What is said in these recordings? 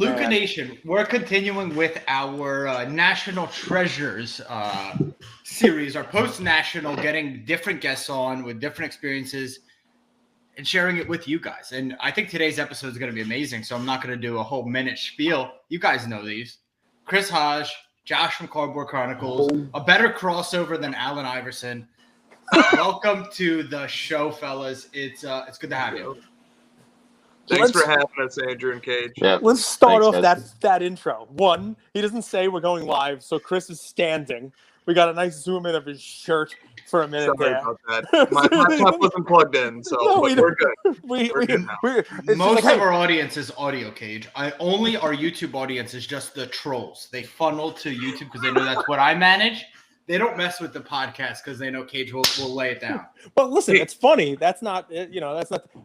Luca Nation, we're continuing with our National Treasures series, our post-national, getting different guests on with different experiences and sharing it with you guys. And I think today's episode is going to be amazing, so I'm not going to do a whole minute spiel. You guys know these. Chris Hodge, Josh from Cardboard Chronicles, a better crossover than Allen Iverson. Welcome to the show, fellas. It's good to have you. Thanks for having us, Andrew and Cage. Yeah. Let's start Thanks, off guys. that intro. One, he doesn't say we're going live, so Chris is standing. We got a nice zoom in of his shirt for a minute Sorry there. about that. My laptop wasn't plugged in, so we're good. We're good now. Most of our audience is audio, Cage. Only our YouTube audience is just the trolls. They funnel to YouTube because they know that's what I manage. They don't mess with the podcast because they know Cage will lay it down. But listen, it's funny. That's not.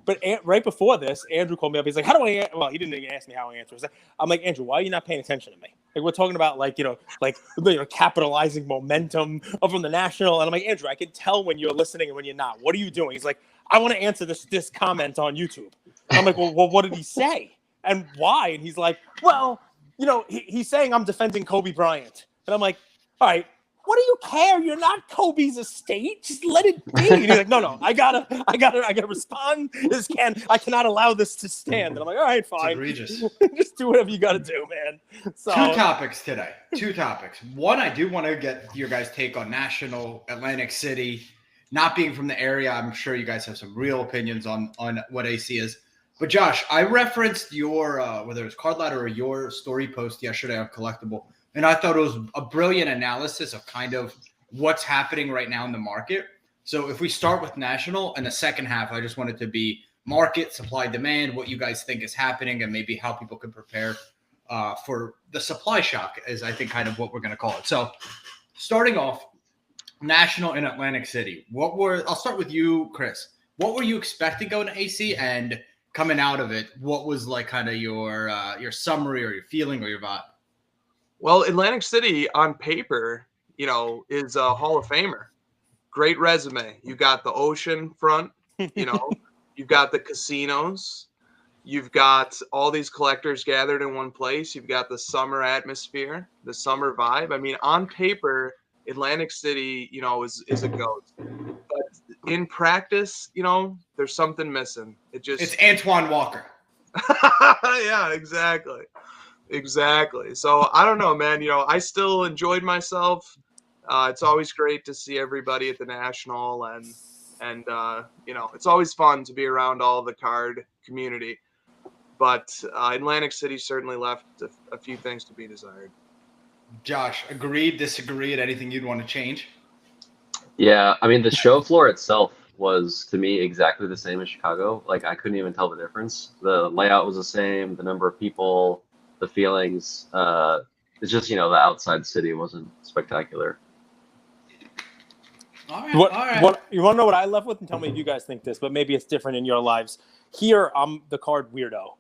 But right before this, Andrew called me up. He's like, "How do I?" Well, he didn't even ask me how I answer. I'm like, Andrew, why are you not paying attention to me? Like, we're talking about capitalizing momentum from the national. And I'm like, Andrew, I can tell when you're listening and when you're not. What are you doing? He's like, I want to answer this comment on YouTube. I'm like, well, what did he say and why? And he's like, well, he's saying I'm defending Kobe Bryant. And I'm like, all right. What do you care? You're not Kobe's estate. Just let it be. And he's like, no. I gotta respond. I cannot allow this to stand. And I'm like, all right, fine. It's egregious. Just do whatever you got to do, man. So, Two topics today. One, I do want to get your guys' take on National, Atlantic City. Not being from the area, I'm sure you guys have some real opinions on what AC is. But Josh, I referenced your whether it was Card Ladder or your story post yesterday on Collectible. And I thought it was a brilliant analysis of kind of what's happening right now in the market. So if we start with National, in the second half, I just wanted to be market, supply, demand, what you guys think is happening, and maybe how people can prepare for the supply shock is, I think, kind of what we're going to call it. So starting off, National in Atlantic City. I'll start with you, Chris. What were you expecting going to AC, and coming out of it, what was like kind of your summary or your feeling or your vibe? Well, Atlantic City on paper, is a Hall of Famer. Great resume. You got the ocean front, you've got the casinos, you've got all these collectors gathered in one place. You've got the summer atmosphere, the summer vibe. I mean, on paper, Atlantic City, is a goat. But in practice, there's something missing. It's Antoine Walker. Yeah, exactly. Exactly. So I don't know, man. I still enjoyed myself. It's always great to see everybody at the National, and it's always fun to be around all the card community. But Atlantic City certainly left a few things to be desired. Josh, agreed, disagreed? Anything you'd want to change? Yeah, I mean, the show floor itself was, to me, exactly the same as Chicago. Like, I couldn't even tell the difference. The layout was the same, the number of people, the feelings. It's just, the outside city wasn't spectacular. All right. What you want to know what I left with? And tell me if you guys think this, but maybe it's different in your lives. Here, I'm the card weirdo.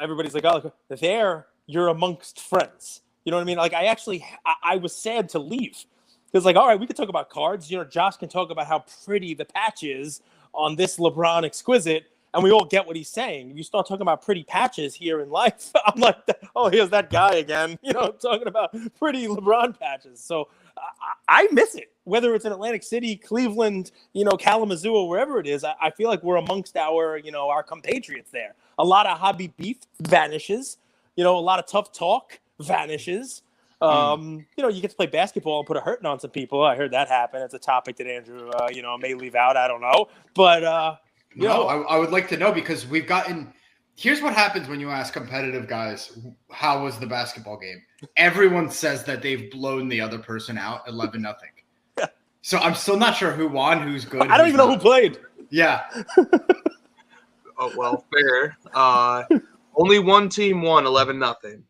Everybody's like, oh, there, you're amongst friends. You know what I mean? Like, I was sad to leave. Because, all right, we could talk about cards. Josh can talk about how pretty the patch is on this LeBron Exquisite. And we all get what he's saying. If you start talking about pretty patches here in life, I'm like, oh, here's that guy again, talking about pretty LeBron patches. So I miss it. Whether it's in Atlantic City, Cleveland, Kalamazoo, or wherever it is, I feel like we're amongst our compatriots there. A lot of hobby beef vanishes. A lot of tough talk vanishes. You get to play basketball and put a hurting on some people. I heard that happen. It's a topic that Andrew, may leave out. I don't know. But, I would like to know, because we've gotten – here's what happens when you ask competitive guys, how was the basketball game? Everyone says that they've blown the other person out 11-0. So I'm still not sure who won, who's good. I don't even know who played. Yeah. Oh, well, fair. Only one team won 11-0.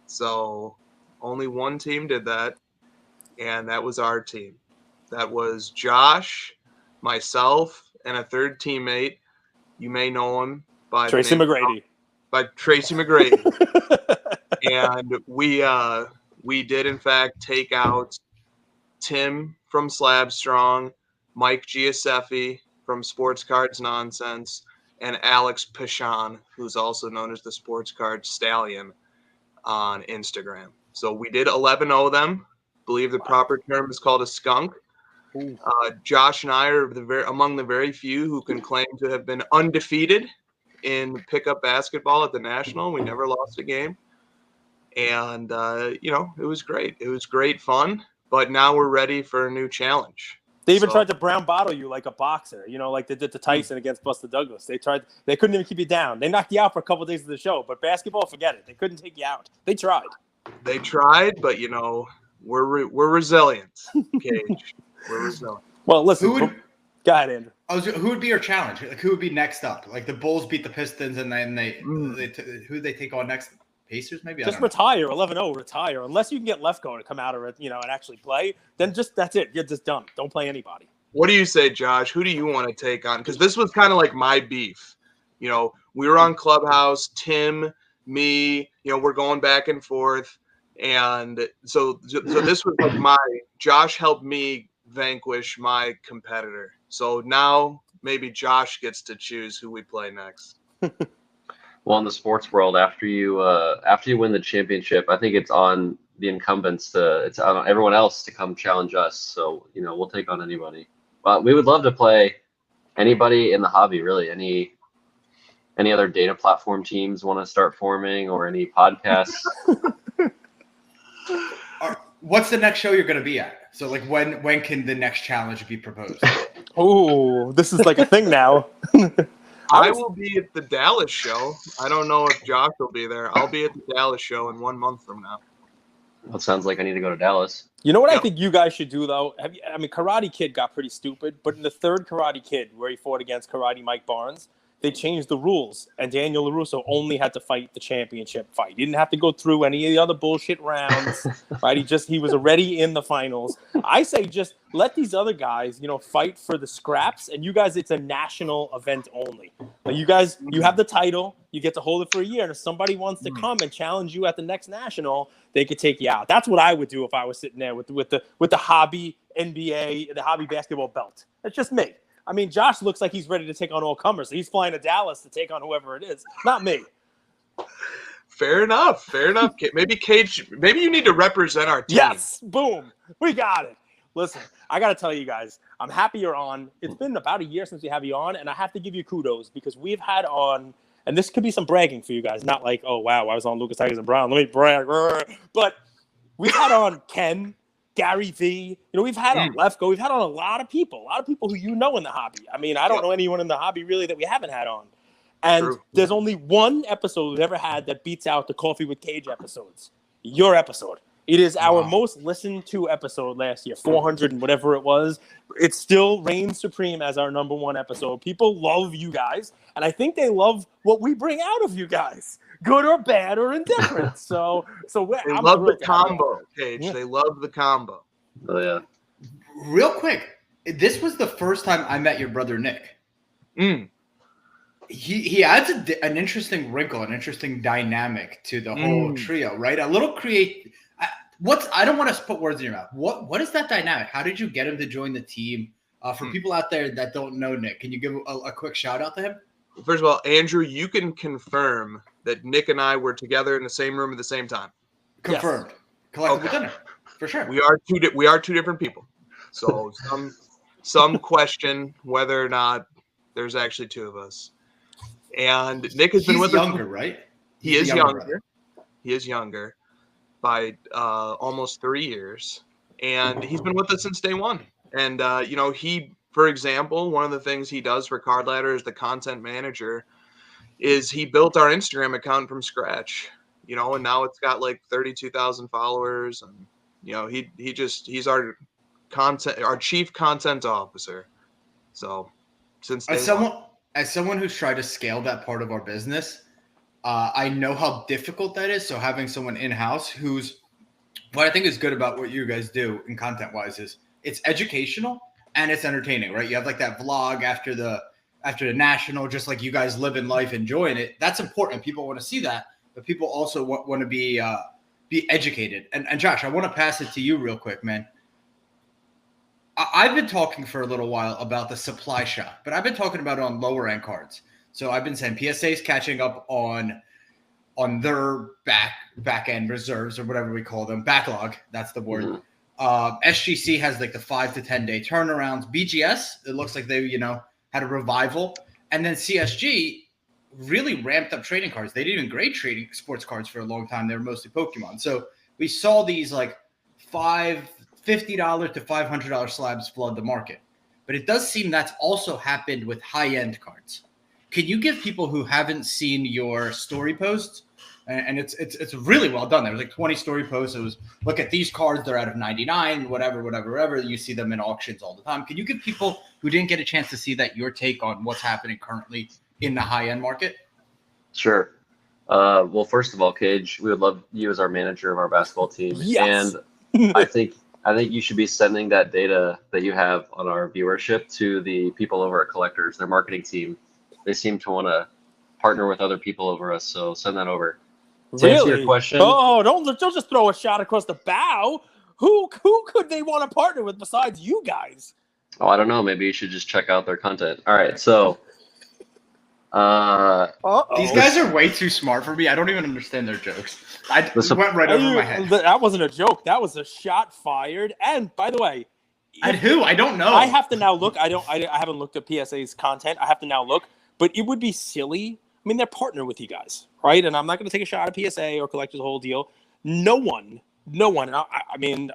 So only one team did that, and that was our team. That was Josh, myself, and a third teammate. You may know him by Tracy McGrady. By Tracy McGrady. And we did in fact take out Tim from Slab Strong, Mike Giuseppe from Sports Cards Nonsense, and Alex Pashon, who's also known as the Sports Card Stallion on Instagram. So we did 11-0 them. I believe the proper term is called a skunk. Josh and I are among the very few who can claim to have been undefeated in pickup basketball at the National. We never lost a game. And, it was great. It was great fun. But now we're ready for a new challenge. They even tried to brown bottle you like a boxer, like they did to Tyson against Buster Douglas. They couldn't even keep you down. They knocked you out for a couple of days of the show. But basketball, forget it. They couldn't take you out. They tried. But, we're resilient, Cage. We're resilient. Well, listen. Go ahead, Andrew. Who would be your challenge? Like, who would be next up? Like, the Bulls beat the Pistons, and then who they take on next? Pacers, maybe? Just retire. 11-0, retire. Unless you can get Lefko to come out of it, and actually play, then that's it. You're just done. Don't play anybody. What do you say, Josh? Who do you want to take on? Because this was kind of like my beef. We were on Clubhouse, Tim, me, we're going back and forth. And so this was like Josh helped me vanquish my competitor. So now maybe Josh gets to choose who we play next. Well, in the sports world, after you win the championship, I think it's on the incumbents it's on everyone else to come challenge us. So we'll take on anybody. But we would love to play anybody in the hobby, really. Any other data platform teams want to start forming, or any podcasts? What's the next show you're going to be at? So, like, when can the next challenge be proposed? Oh, this is like a thing now. I will be at the Dallas show. I don't know if Josh will be there. I'll be at the Dallas show in 1 month from now. Well, it sounds like I need to go to Dallas. You know what I think you guys should do, though? Karate Kid got pretty stupid, but in the third Karate Kid, where he fought against Karate Mike Barnes, they changed the rules, and Daniel LaRusso only had to fight the championship fight. He didn't have to go through any of the other bullshit rounds, right? He was already in the finals. I say just let these other guys, fight for the scraps, and you guys, it's a national event only. But you guys, you have the title, you get to hold it for a year, and if somebody wants to come and challenge you at the next national, they could take you out. That's what I would do if I was sitting there with the hobby NBA, the hobby basketball belt. That's just me. Josh looks like he's ready to take on all comers. So he's flying to Dallas to take on whoever it is. Not me. Fair enough. Maybe Cage, maybe you need to represent our team. Yes. Boom. We got it. Listen, I got to tell you guys, I'm happy you're on. It's been about a year since we have you on, and I have to give you kudos because we've had on, and this could be some bragging for you guys, not like, oh, wow, I was on Lucas Tigers and Brown. Let me brag. But we've had on Ken, Gary V. We've had on Lefko. We've had on a lot of people who in the hobby. I don't know anyone in the hobby really that we haven't had on. And there's only one episode we've ever had that beats out the Coffee with Cage episodes. Your episode. It is our most listened to episode last year, 400 and whatever it was. It still reigns supreme as our number one episode. People love you guys, and I think they love what we bring out of you guys, good or bad or indifferent. So they love the combo, Cage. Yeah. They love the combo. Oh yeah. Real quick, this was the first time I met your brother Nick. He adds an interesting wrinkle, an interesting dynamic to the whole trio, right? A little I don't want to put words in your mouth. What is that dynamic? How did you get him to join the team? For people out there that don't know Nick, can you give a quick shout out to him? First of all, Andrew, you can confirm that Nick and I were together in the same room at the same time. Confirmed. Yes. Collectible dinner, for sure. We are two different people. So some question whether or not there's actually two of us. And Nick has been with us. He's younger, right? He is younger. He is younger by almost 3 years, and he's been with us since day one. And he, for example, one of the things he does for Card Ladder as the content manager is he built our Instagram account from scratch. And now it's got like 32,000 followers, and he's our chief content officer. So since day one. As someone who's tried to scale that part of our business, I know how difficult that is. So having someone in-house what I think is good about what you guys do in content-wise is it's educational and it's entertaining, right? You have like that vlog after the national, just like you guys live in life, enjoying it. That's important. People want to see that, but people also want to be educated. And Josh, I want to pass it to you real quick, man. I've been talking for a little while about the supply shop, but I've been talking about it on lower end cards. So I've been saying PSA is catching up on their back end reserves or whatever we call them, backlog. That's the word. Mhm. SGC has like the 5 to 10 day turnarounds. BGS, it looks like they had a revival, and then CSG really ramped up trading cards. They didn't even grade trading sports cards for a long time. They were mostly Pokemon. So we saw these like $50 to $500 slabs flood the market. But it does seem that's also happened with high-end cards. Can you give people who haven't seen your story posts, and it's really well done. There was like 20 story posts. It was, look at these cards, they're out of 99, whatever. You see them in auctions all the time. Can you give people who didn't get a chance to see that your take on what's happening currently in the high-end market? Sure. Well, first of all, Cage, we would love you as our manager of our basketball team. Yes. And I think you should be sending that data that you have on our viewership to the people over at Collectors, their marketing team. They seem to want to partner with other people over us, so send that over. To answer your question, don't just throw a shot across the bow. Who could they want to partner with besides you guys? Oh, I don't know. Maybe you should just check out their content. All right, so these guys are way too smart for me. I don't even understand their jokes. Went right over my head. That wasn't a joke. That was a shot fired. And by the way, and who? I don't know. I have to now look. I haven't looked at PSA's content. I have to now look. But it would be silly. I mean, they're partnered with you guys, right? And I'm not going to take a shot at PSA or Collectors, the whole deal. No one. And I mean,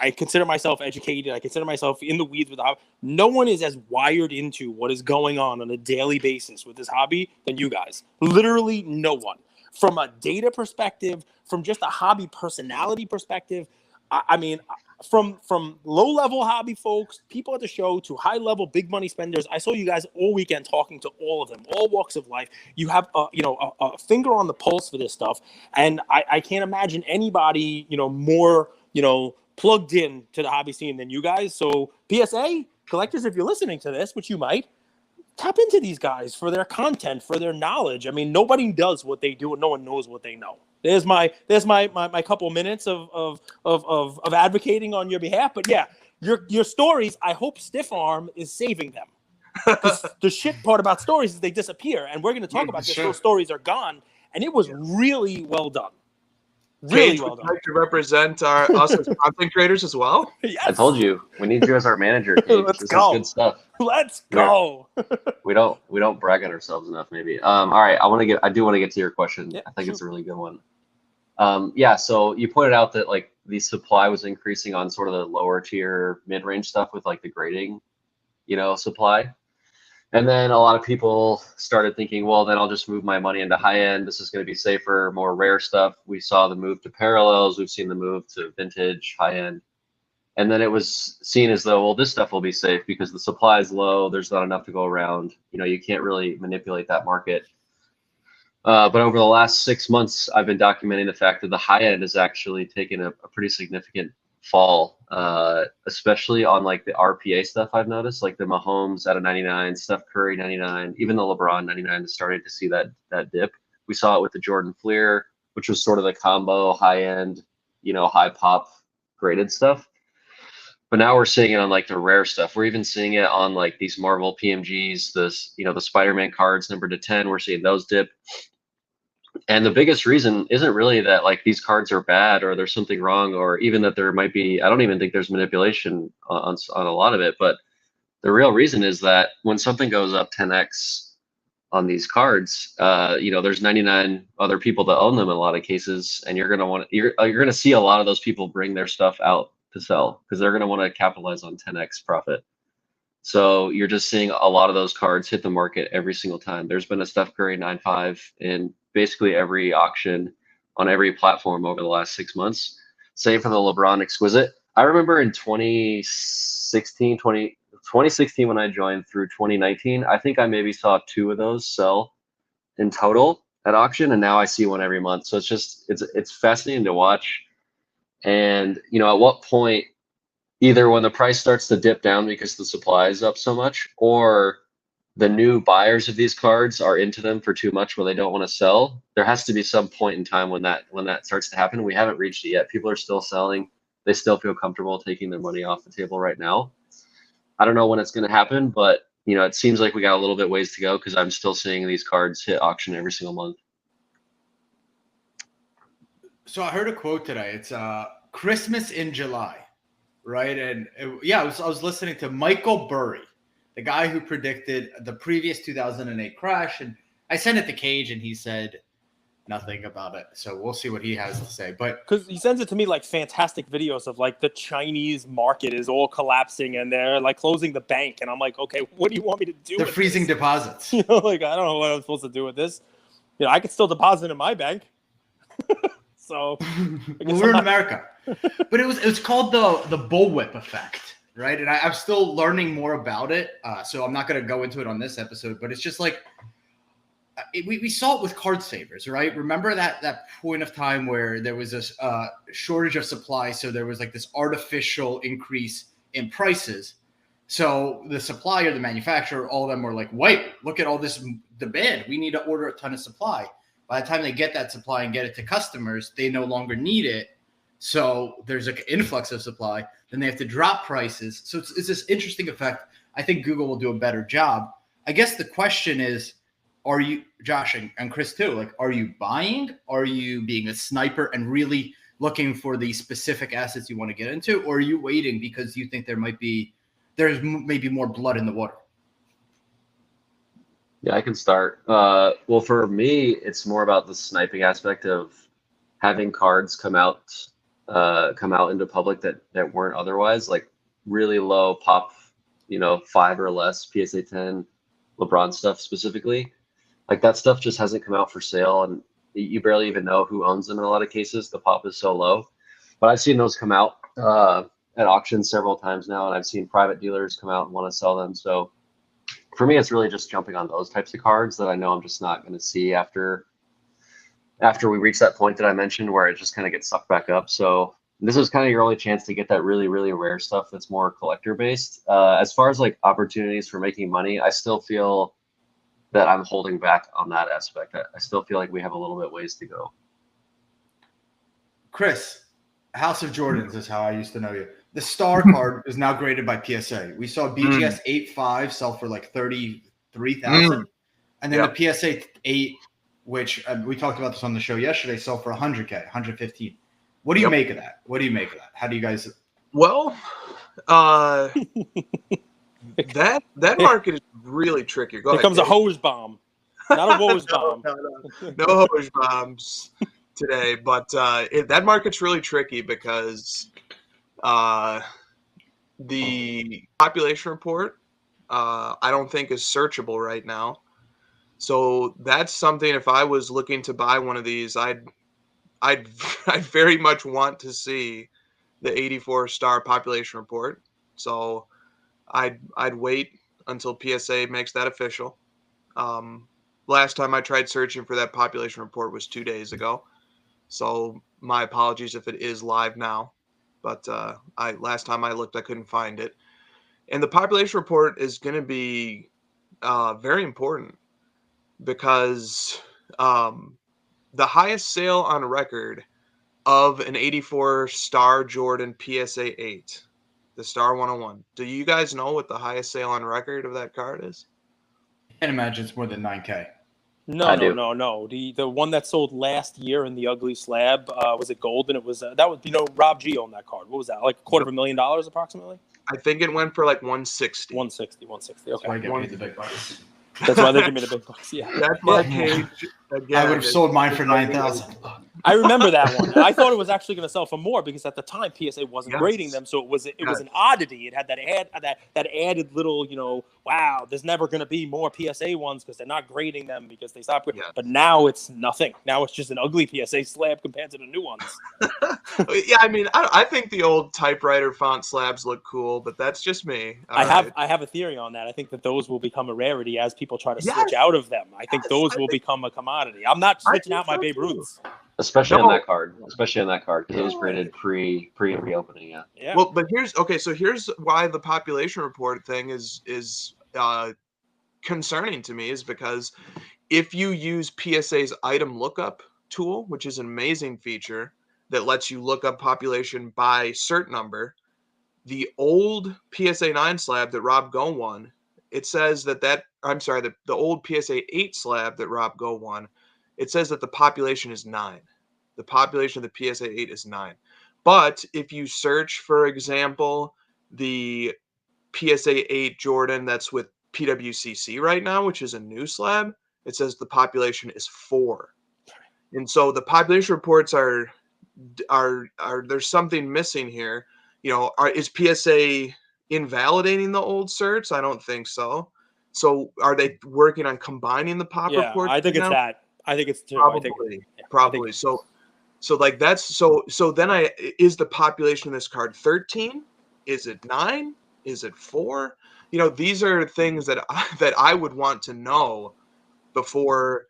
I consider myself educated. I consider myself in the weeds with the hobby. No one is as wired into what is going on a daily basis with this hobby than you guys. Literally no one. From a data perspective, from just a hobby personality perspective, I mean, from low-level hobby folks, people at the show, to high-level big money spenders, I saw you guys all weekend talking to all of them, all walks of life. You have a finger on the pulse for this stuff, and I can't imagine anybody more plugged in to the hobby scene than you guys. So PSA Collectors, if you're listening to this, which you might, tap into these guys for their content, for their knowledge. I mean, nobody does what they do and no one knows what they know. There's my couple minutes of advocating on your behalf. But yeah, your stories, I hope Stiff Arm is saving them. The shit part about stories is they disappear, and we're going to talk about this. Those stories are gone, and it was really well done. Really Cage, well would done. you like to represent us as content creators as well? Yes. I told you we need you as our manager, Cage. Let's This go. is good stuff. Let's go. We don't brag on ourselves enough, maybe. All right, I do want to get to your question. Yeah, I think shoot. it's a really good one. Yeah, so you pointed out that like the supply was increasing on sort of the lower tier mid-range stuff with like the grading, supply. And then a lot of people started thinking, well, then I'll just move my money into high end. This is going to be safer, more rare stuff. We saw the move to parallels. We've seen the move to vintage, high end. And then it was seen as though, well, this stuff will be safe because the supply is low. There's not enough to go around. You can't really manipulate that market. But over the last 6 months, I've been documenting the fact that the high end has actually taken a pretty significant fall, especially on like the RPA stuff. I've noticed like the Mahomes at a 99, Steph Curry 99, even the LeBron 99 is starting to see that dip. We saw it with the Jordan Fleer, which was sort of the combo high end, high pop graded stuff. But now we're seeing it on like the rare stuff. We're even seeing it on like these Marvel PMGs, the Spider-Man cards numbered to 10. We're seeing those dip. And the biggest reason isn't really that like these cards are bad or there's something wrong, or even that there might be, I don't even think there's manipulation on a lot of it. But the real reason is that when something goes up 10x on these cards, there's 99 other people that own them in a lot of cases, and you're gonna see a lot of those people bring their stuff out to sell because they're gonna want to capitalize on 10x profit. So you're just seeing a lot of those cards hit the market every single time. There's been a Steph Curry 9.5 in basically every auction on every platform over the last 6 months. Same for the LeBron Exquisite. I remember in 2016 when I joined through 2019, I think I maybe saw 2 of those sell in total at auction, and now I see one every month. So it's fascinating to watch. And at what point, either when the price starts to dip down because the supply is up so much, or the new buyers of these cards are into them for too much where they don't want to sell, there has to be some point in time when that starts to happen. We haven't reached it yet. People are still selling. They still feel comfortable taking their money off the table right now. I don't know when it's going to happen, but it seems like we got a little bit ways to go because I'm still seeing these cards hit auction every single month. So I heard a quote today. It's Christmas in July, right? And I was listening to Michael Burry, the guy who predicted the previous 2008 crash, and I sent it to Cage, and he said nothing about it. So we'll see what he has to say. But because he sends it to me like fantastic videos of like the Chinese market is all collapsing and they're like closing the bank, and I'm like, okay, what do you want me to do? they're with freezing this? deposits. Like I don't know what I'm supposed to do with this. I could still deposit in my bank. So Well, we're in America, but it was called the bullwhip effect, right? And I'm still learning more about it, so I'm not going to go into it on this episode. But it's just like we saw it with card savers, right? Remember that point of time where there was this shortage of supply, so there was like this artificial increase in prices. So the supplier, the manufacturer, all of them were like, "Wait, look at all this demand. We need to order a ton of supply." By the time they get that supply and get it to customers, they no longer need it. So there's like an influx of supply. Then they have to drop prices. So it's this interesting effect. I think Google will do a better job. I guess the question is, are you, Josh and Chris too, like, are you buying? Are you being a sniper and really looking for the specific assets you want to get into? Or are you waiting because you think there's maybe more blood in the water? Yeah, I can start. Well, for me, it's more about the sniping aspect of having cards come out into public that weren't otherwise, like really low pop, 5 or less PSA 10 LeBron stuff specifically. Like that stuff just hasn't come out for sale, and you barely even know who owns them in a lot of cases. The pop is so low. But I've seen those come out at auctions several times now, and I've seen private dealers come out and want to sell them. So for me, it's really just jumping on those types of cards that I know I'm just not going to see after we reach that point that I mentioned where it just kind of gets sucked back up. So this is kind of your only chance to get that really, really rare stuff that's more collector based. As far as like opportunities for making money, I still feel that I'm holding back on that aspect. I still feel like we have a little bit ways to go. Chris, House of Jordans is how I used to know you. The star card is now graded by PSA. We saw BGS 8.5 sell for like 33,000, and then the PSA 8, which we talked about this on the show yesterday, sold for 100K, 115. What do you make of that? How do you guys? Well, that market is really tricky. Go Here ahead, comes a Dave. hose bomb, not a hose bomb. No hose bombs today, but that market's really tricky because the population report I don't think is searchable right now. So that's something. If I was looking to buy one of these, I'd very much want to see the 84 star population report. So I'd wait until PSA makes that official. Last time I tried searching for that population report was 2 days ago. So my apologies if it is live now. But last time I looked, I couldn't find it. And the population report is going to be very important because the highest sale on record of an 84 star Jordan PSA 8, the Star 101. Do you guys know what the highest sale on record of that card is? I can't imagine it's more than 9K. No. The one that sold last year in the ugly slab, was it gold? And it was that was Rob G owned that card. What was that? Like $250,000 approximately? I think it went for like 160. 160. That's why I Okay. get paid the big bucks. That's why they give me the big bucks. Yeah. That's my Cage. Again, I would have sold mine for 9,000. I remember that one. I thought it was actually going to sell for more because at the time PSA wasn't Yes. grading them, so it was an oddity. It had that added little, wow, there's never going to be more PSA ones because they're not grading them because they stopped. Yes. But now it's nothing. Now it's just an ugly PSA slab compared to the new ones. Yeah, I mean, I think the old typewriter font slabs look cool, but that's just me. I have a theory on that. I think that those will become a rarity as people try to Yes. switch out of them. I think Yes, those I will think- become a commodity. I'm not switching think out my so Babe too. Ruths. Especially No. on that card, because it was graded pre reopening. Yeah. Yeah. Well, but here's why the population report thing is concerning to me is because if you use PSA's item lookup tool, which is an amazing feature that lets you look up population by cert number, the old PSA 9 slab that Rob Go won it says the old PSA 8 slab that Rob Go won, it says that the population is 9. The population of the PSA 8 is 9. But if you search, for example, the PSA 8 Jordan that's with PWCC right now, which is a new slab, it says the population is 4. And so the population reports are there's something missing here. You know, is PSA invalidating the old certs? I don't think so. So are they working on combining the pop reports? I think it's now? that. I think it's 2. Probably. Probably. So like that's so then is the population of this card 13? Is it 9? Is it 4? You know, these are things that I would want to know before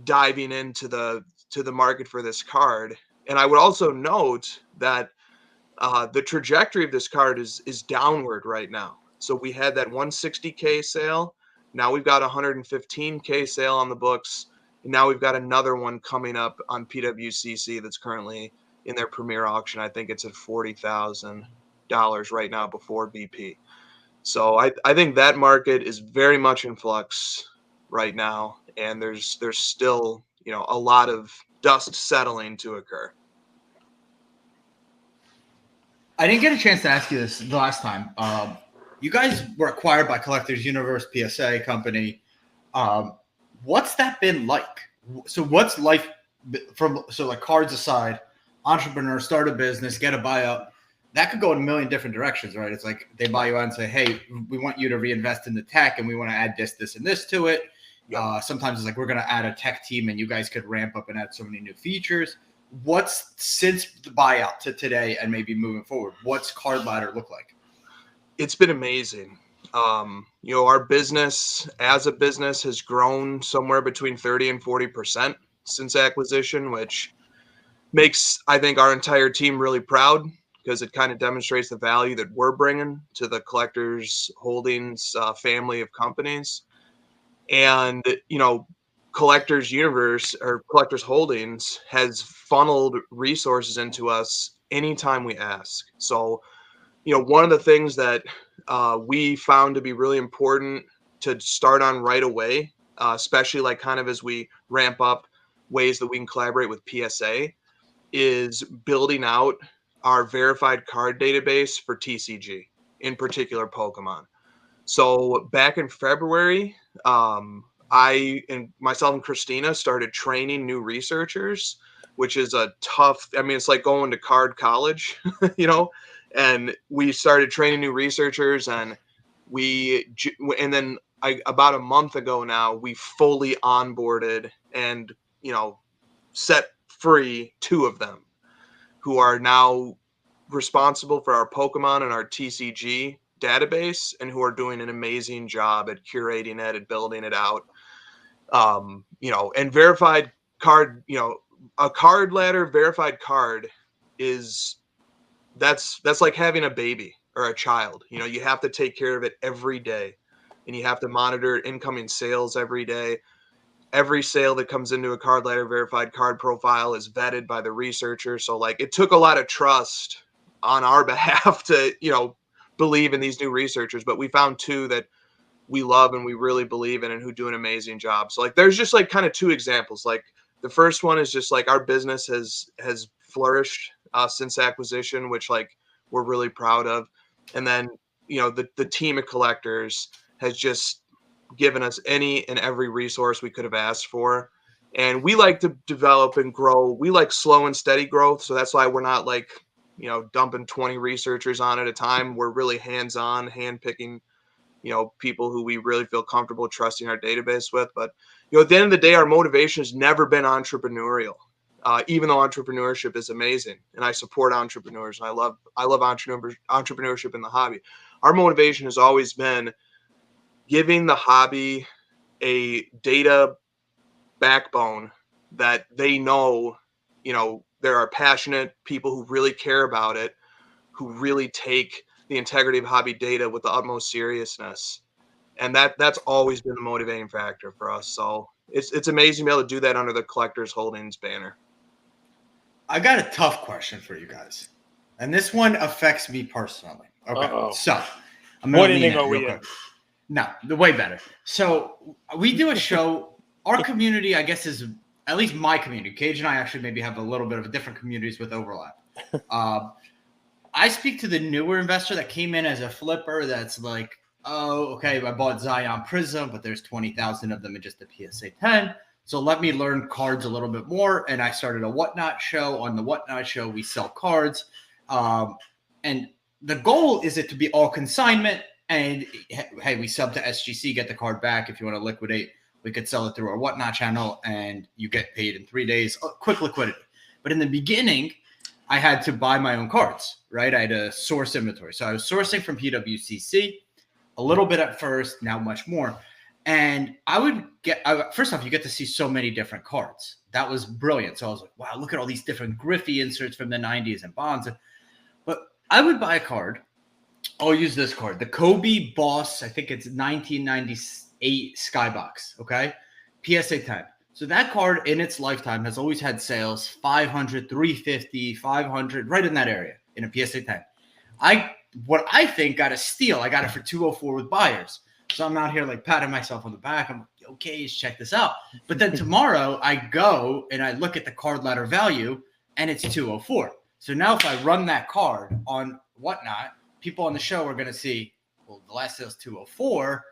diving into the market for this card. And I would also note that the trajectory of this card is downward right now. So we had that 160K sale. Now we've got 115K sale on the books. And now we've got another one coming up on PWCC that's currently in their premier auction. I think it's at $40,000 right now before BP. So I think that market is very much in flux right now, and there's still, you know, a lot of dust settling to occur. I didn't get a chance to ask you this the last time. You guys were acquired by Collectors Universe PSA company. What's that been like? So what's life like cards aside, entrepreneur, start a business, get a buyout, that could go in a million different directions, right? It's like they buy you out and say, hey, we want you to reinvest in the tech and we want to add this, and this to it. Sometimes it's like, we're going to add a tech team and you guys could ramp up and add so many new features. What's since the buyout to today and maybe moving forward, what's Card Ladder look like? It's been amazing. You know, our business as a business has grown somewhere between 30 and 40% since acquisition, which makes, I think, our entire team really proud because it kind of demonstrates the value that we're bringing to the Collectors Holdings family of companies. And, you know, Collectors Universe or Collectors Holdings has funneled resources into us anytime we ask. So, you know, one of the things that we found to be really important to start on right away, especially like kind of as we ramp up ways that we can collaborate with PSA, is building out our verified card database for TCG, in particular Pokemon. So back in February, I and myself and Christina started training new researchers, which is a tough, I mean, it's like going to card college, you know, and we started training new researchers and then about a month ago now, we fully onboarded and, you know, set free 2 of them who are now responsible for our Pokemon and our TCG database and who are doing an amazing job at curating it and building it out. You know, and verified card, you know, a Card Ladder verified card is that's like having a baby or a child. You know, you have to take care of it every day and you have to monitor incoming sales every day. Every sale that comes into a Card Ladder verified card profile is vetted by the researcher. So like it took a lot of trust on our behalf to, you know, believe in these new researchers, but we found 2 that we love and we really believe in and who do an amazing job. So like there's just like kind of 2 examples. Like the first one is just like our business has flourished since acquisition, which like we're really proud of. And then, you know, the team of collectors has just given us any and every resource we could have asked for. And we like to develop and grow. We like slow and steady growth. So that's why we're not like, you know, dumping 20 researchers on at a time. We're really hands-on, hand-picking, you know, people who we really feel comfortable trusting our database with. But, you know, at the end of the day, our motivation has never been entrepreneurial, even though entrepreneurship is amazing. And I support entrepreneurs. And I love entrepreneurship in the hobby. Our motivation has always been giving the hobby a data backbone that they know, you know, there are passionate people who really care about it, who really take the integrity of hobby data with the utmost seriousness. And that's always been the motivating factor for us. So it's amazing to be able to do that under the Collectors Holdings banner. I got a tough question for you guys. And this one affects me personally. Okay. Uh-oh. So I'm What gonna lean inning in are we real in? quick. No, the way better. So we do a show. Our community, I guess, is at least my community. Cage and I actually maybe have a little bit of different communities with overlap. I speak to the newer investor that came in as a flipper. That's like, oh, okay, I bought Zion Prism, but there's 20,000 of them in just the PSA 10. So let me learn cards a little bit more. And I started a Whatnot show. On the Whatnot show, we sell cards. And the goal is it to be all consignment. And hey, we sub to SGC, get the card back. If you want to liquidate, we could sell it through our Whatnot channel and you get paid in 3 days. Quick liquidity. But in the beginning, I had to buy my own cards, right? I had to source inventory. So I was sourcing from PWCC a little bit at first, now much more. And I would first off, you get to see so many different cards. That was brilliant. So I was like, wow, look at all these different Griffey inserts from the 90s and Bonds. But I would buy a card. I'll use this card, the Kobe Boss. I think it's 1998 Skybox. Okay. PSA 10. So that card in its lifetime has always had sales 500, 350, 500, right in that area in a PSA 10. What I think got a steal. I got it for 204 with buyers. So I'm out here like patting myself on the back. I'm like, okay, check this out. But then tomorrow I go and I look at the card ladder value and it's 204. So now if I run that card on Whatnot, people on the show are going to see, well, the last sale is 204.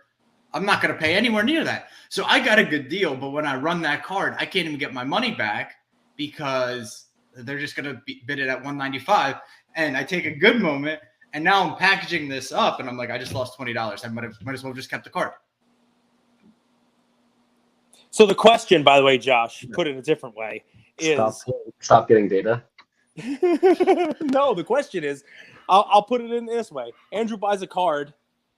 I'm not going to pay anywhere near that. So I got a good deal. But when I run that card, I can't even get my money back because they're just going to bid it at 195. And I take a good moment. And now I'm packaging this up, and I'm like, I just lost $20. I might as well just kept the card. So the question, by the way, Josh, put it a different way, is stop getting data. No, the question is, I'll put it in this way. Andrew buys a card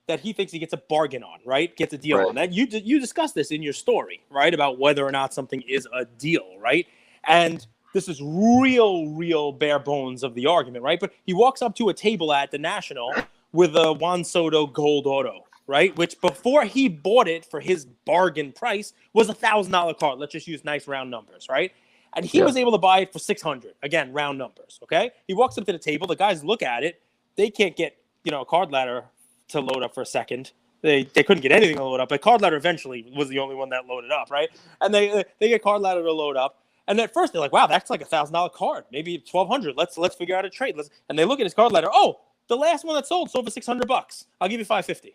that he thinks he gets a bargain on, right? Gets a deal on that. You discussed this in your story, right? About whether or not something is a deal, right? And this is real bare bones of the argument, right? But he walks up to a table at the National with a Juan Soto gold auto, right? Which before he bought it for his bargain price was $1,000 card. Let's just use nice round numbers, right? And he was able to buy it for $600. Again, round numbers, okay? He walks up to the table. The guys look at it. They can't get, a card ladder to load up for a second. They couldn't get anything to load up. But card ladder eventually was the only one that loaded up, right? And they get card ladder to load up. And at first they're like, wow, that's like $1,000 card, maybe $1,200. Let's figure out a trade. And they look at his card ladder. Oh, the last one that sold for $600. I'll give you $550.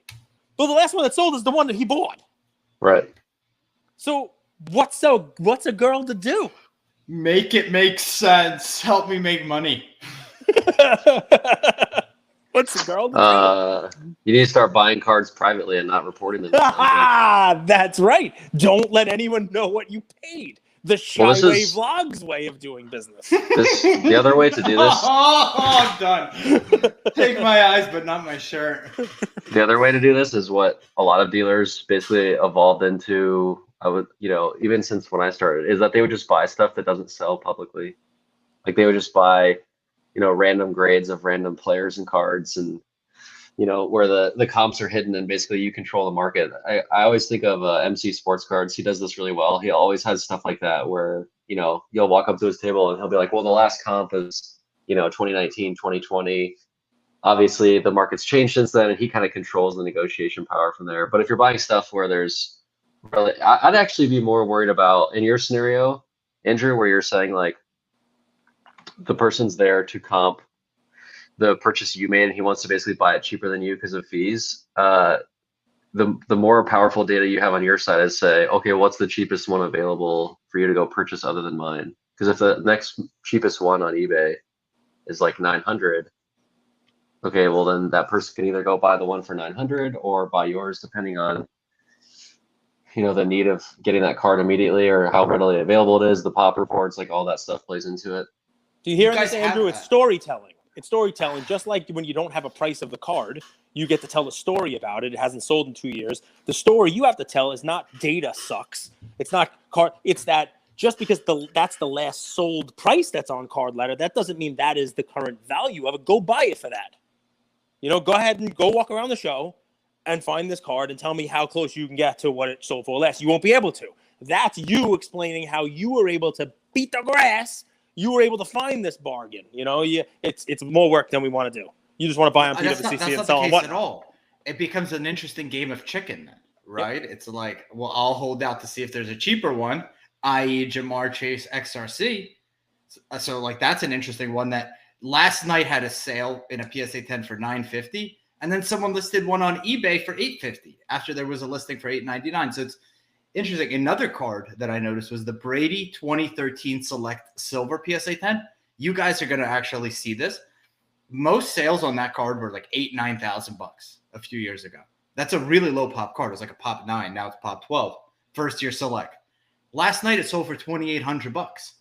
But the last one that sold is the one that he bought. Right. So what's a girl to do? Make it make sense. Help me make money. What's a girl to do? You need to start buying cards privately and not reporting them. That's right. Don't let anyone know what you paid. The Shyway Vlogs way of doing business. The other way to do this. I'm done. Take my eyes, but not my shirt. The other way to do this is what a lot of dealers basically evolved into. Even since when I started, is that they would just buy stuff that doesn't sell publicly. Like they would just buy, random grades of random players and cards, and where the comps are hidden, and basically you control the market. I always think of MC Sports Cards. He does this really well. He always has stuff like that where, you'll walk up to his table and he'll be like, well, the last comp is, 2019, 2020. Obviously the market's changed since then, and he kind of controls the negotiation power from there. But if you're buying stuff where there's really, I'd actually be more worried about, in your scenario, Andrew, where you're saying like the person's there to comp the purchase you made, and he wants to basically buy it cheaper than you because of fees. The more powerful data you have on your side is say, okay, what's the cheapest one available for you to go purchase other than mine? Because if the next cheapest one on eBay is like 900, okay, well then that person can either go buy the one for 900 or buy yours, depending on the need of getting that card immediately or how readily available it is. The pop reports, like all that stuff plays into it. Do you hear this, Andrew? It's storytelling. It's storytelling. Just like when you don't have a price of the card, you get to tell a story about it. It hasn't sold in 2 years. The story you have to tell is not data sucks. It's not card. It's that just because that's the last sold price that's on card ladder, that doesn't mean that is the current value of it. Go buy it for that. Go ahead and go walk around the show and find this card and tell me how close you can get to what it sold for less. You won't be able to. That's you explaining how you were able to beat the grass. You were able to find this bargain. It's more work than we want to do. You just want to buy on PWCC and sell on what? At all. it becomes an interesting game of chicken then, right? Yep. It's like, well, I'll hold out to see if there's a cheaper one, i.e. Jamar Chase XRC. So like that's an interesting one that last night had a sale in a PSA 10 for $950, and then someone listed one on eBay for $850 after there was a listing for $899. So it's interesting. Another card that I noticed was the Brady 2013 Select Silver PSA 10. You guys are going to actually see this. Most sales on that card were like $8,000-9,000 a few years ago. That's a really low pop card. It was like a pop 9. Now it's pop 12. First year Select. Last night it sold for $2,800.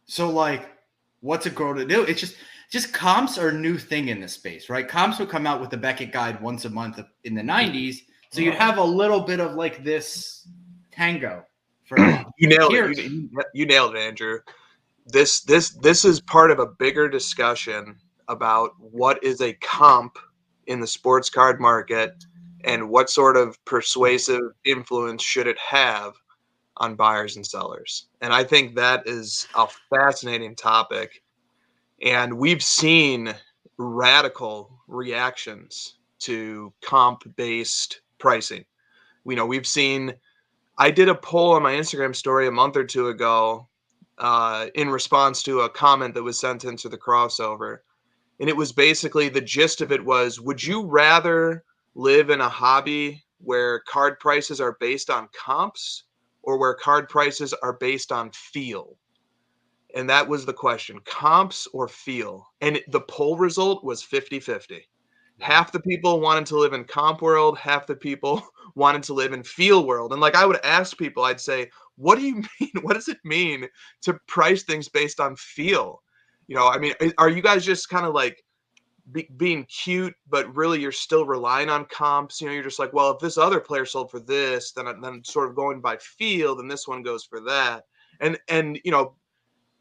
So like, what's a girl to do? It's just comps are a new thing in this space, right? Comps would come out with the Beckett guide once a month in the 90s. So you'd have a little bit of like this tango. For you nailed it. You nailed it, Andrew. This is part of a bigger discussion about what is a comp in the sports card market and what sort of persuasive influence should it have on buyers and sellers. And I think that is a fascinating topic. And we've seen radical reactions to comp-based pricing. We've seen, I did a poll on my Instagram story a month or two ago in response to a comment that was sent into the crossover. And it was basically, the gist of it was, would you rather live in a hobby where card prices are based on comps or where card prices are based on feel? And that was the question, comps or feel? And the poll result was 50-50. Half the people wanted to live in comp world, half the people wanted to live in feel world. And like I would ask people, I'd say, what do you mean? What does it mean to price things based on feel? I mean, are you guys just kind of like being cute, but really you're still relying on comps? You're just like, well, if this other player sold for this, then I'm sort of going by feel, then this one goes for that. And